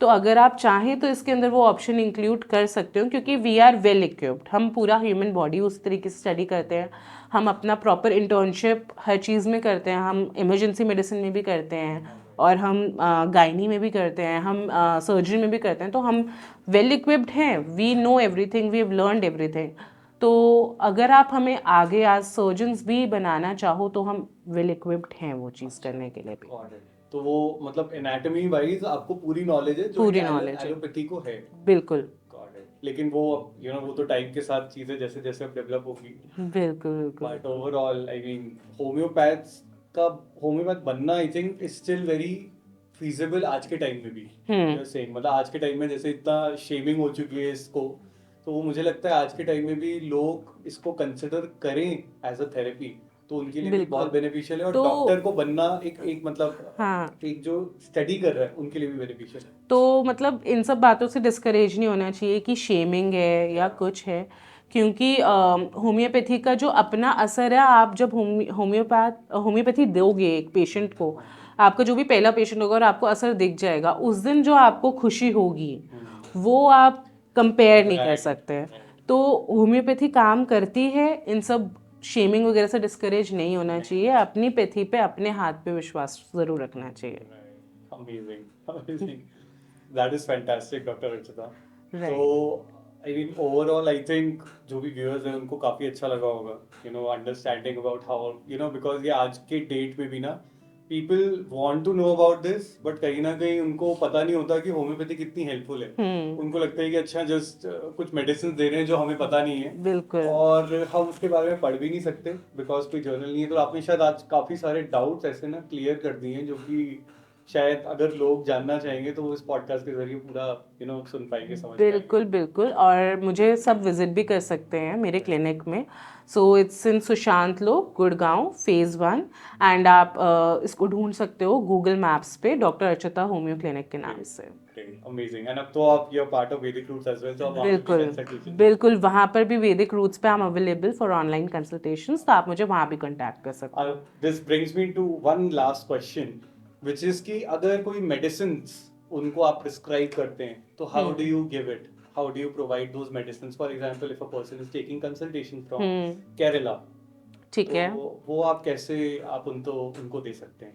A: तो अगर आप चाहें तो इसके अंदर वो ऑप्शन इंक्लूड कर सकते हो, क्योंकि वी आर वेल इक्विप्ड। हम पूरा ह्यूमन बॉडी उस तरीके से स्टडी करते हैं, हम अपना प्रॉपर इंटर्नशिप हर चीज़ में करते हैं, हम इमरजेंसी मेडिसिन में भी करते हैं, और हम गायनी में भी करते हैं, हम सर्जरी में भी करते हैं। तो हम वेल इक्विप्ड हैं, we know everything, we have learned everything. तो अगर आप हमें आगे आज सर्जन्स भी बनाना चाहो तो हम वेल इक्विप्ड हैं वो चीज़ करने के लिए भी।
C: तो वो मतलब एनाटॉमी वाइज आपको पूरी नॉलेज है, जो
A: पूरी knowledge है।
C: एलोपैथी को है।
A: बिल्कुल
C: लेकिन वो वो तो टाइम के साथ चीजें जैसे जैसे अब डेवलप होगी।
A: बिल्कुल बिल्कुल।
C: But overall I mean homeopath बनना I think is still very feasible आज के टाइम में भी। सेम मतलब आज के टाइम में जैसे इतना शेमिंग हो चुकी है इसको, तो वो मुझे लगता है आज के टाइम में भी लोग इसको कंसिडर करें एज अ थेरेपी, तो उनके लिए भी
A: बिल्कुल।
C: बहुत बेनिफिशियल है। और
A: तो
C: डॉक्टर को बनना एक मतलब
A: हाँ,
C: एक जो स्टडी कर रहा है उनके लिए भी बेनिफिशियल है।
A: तो मतलब इन सब बातों से डिस्करेज नहीं होना चाहिए कि शेमिंग है या कुछ है, क्योंकि होम्योपैथी का जो अपना असर है, आप जब होम्योपैथी दोगे एक पेशेंट को, आपका जो भी पहला पेशेंट होगा और आपको असर दिख जाएगा, उस दिन जो आपको खुशी होगी वो आप कंपेयर नहीं कर सकते। तो होम्योपैथी काम करती है, इन सब शेमिंग वगैरह से डिस्करेज नहीं होना चाहिए, अपनी पैथी पे अपने हाथ पे विश्वास ज़रूर रखना चाहिए।
C: Amazing, amazing. That is fantastic, Dr. Archita.
A: Right.
C: So, I mean, overall, I think जो भी viewers हैं उनको काफी अच्छा लगा होगा, understanding about how, because ये आज के डेट में भी ना people want to know about this, but कहीं ना कहीं उनको पता नहीं होता कि होम्योपैथी कितनी हेल्पफुल है। उनको लगता है कि अच्छा जस्ट कुछ मेडिसिन दे रहे हैं जो हमें पता नहीं है,
A: बिल्कुल।
C: और हम उसके बारे में पढ़ भी नहीं सकते बिकॉज कोई जर्नल नहीं है। तो आपने शायद आज काफी सारे डाउट्स ऐसे ना क्लियर कर दिए हैं, जो कि शायद अगर लोग जानना चाहेंगे तो वो इस पॉडकास्ट के जरिए पूरा सुन पाएंगे, समझ
A: बिल्कुल बिल्कुल। और मुझे सब विजिट भी कर सकते हैं मेरे क्लिनिक में। सो इट्स इन सुशांत लोक, गुड़गांव, फेज़ 1। एंड आप इसको ढूंढ सकते हो गूगल मैप्स पे, डॉक्टर अर्चिता होम्यो क्लिनिक के नाम से।
C: अमेजिंग। एंड अब तो आप यू आर पार्ट ऑफ वैदिक रूट्स एज वेल, तो आप वहां पे
A: बिल्कुल
C: कंसल्टेशन
A: बिल्कुल, वहाँ पर भी वैदिक रूट्स पे I am available for online consultations, तो आप मुझे वहाँ भी कांटेक्ट कर सकते हो।
C: This brings me to one last question, which is कि अगर कोई मेडिसिन्स उनको आप प्रिस्क्राइब करते हैं तो how do you give it, how do you provide those medicines? For example if a person is taking consultation from Kerala,
A: ठीक है,
C: वो आप कैसे आप उनको दे सकते हैं?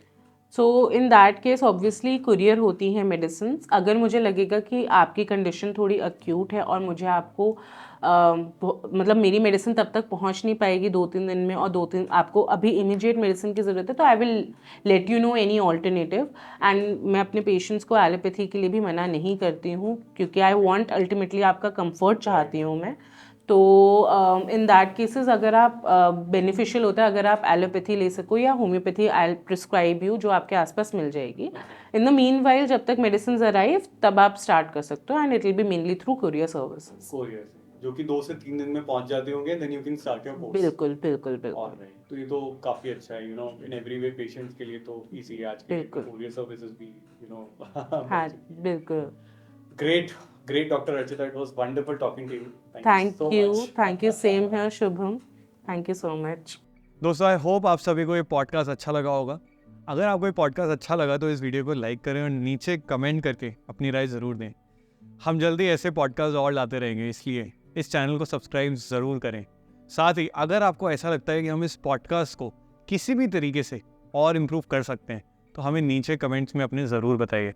A: So in that case obviously courier होती हैं मेडिसिन्स। अगर मुझे लगेगा कि आपकी कंडीशन थोड़ी अक्यूट है और मुझे आपको मतलब मेरी मेडिसिन तब तक पहुंच नहीं पाएगी 2-3 दिन में, और 2-3 आपको अभी इमीडिएट मेडिसिन की ज़रूरत है, तो I will let you know any alternative. And मैं अपने पेशेंट्स को एलोपैथी के लिए भी मना नहीं करती हूँ, क्योंकि आई वांट अल्टीमेटली आपका कंफर्ट चाहती हूँ मैं। तो इन दैट केसेस अगर आप बेनिफिशियल होता है अगर आप एलोपैथी ले सको या होम्योपैथी, आई प्रिस्क्राइब यू, जो आपके आसपास मिल जाएगी। इन द मीन वाइल जब तक मेडिसिन अराइव तब आप स्टार्ट कर सकते हो, and it will be mainly through courier services.
C: Courier जो कि 2 से 3 दिन में पहुंच जाते होंगे, then you can start your course.
A: बिल्कुल बिल्कुल बिल्कुल।
C: ऑलराइट, तो ये तो काफी अच्छा है, इन एवरी वे पेशेंट्स के लिए तो इजी है आज के कोरियर सर्विसेज भी,
A: हाँ बिल्कुल।
C: Great, Dr. Archita. It was wonderful talking to you.
A: Thank you. Same here, Shubham. Thank you so much.
B: दोस्तों, आई होप आप सभी को ये पॉडकास्ट अच्छा लगा होगा। अगर आपको ये पॉडकास्ट अच्छा लगा तो इस वीडियो को लाइक करें और नीचे कमेंट करके अपनी राय ज़रूर दें। हम जल्दी ऐसे पॉडकास्ट और लाते रहेंगे, इसलिए इस चैनल को सब्सक्राइब ज़रूर करें। साथ ही अगर आपको ऐसा लगता है कि हम इस पॉडकास्ट को किसी भी तरीके से और इम्प्रूव कर सकते हैं तो हमें नीचे कमेंट्स में अपने ज़रूर बताइए।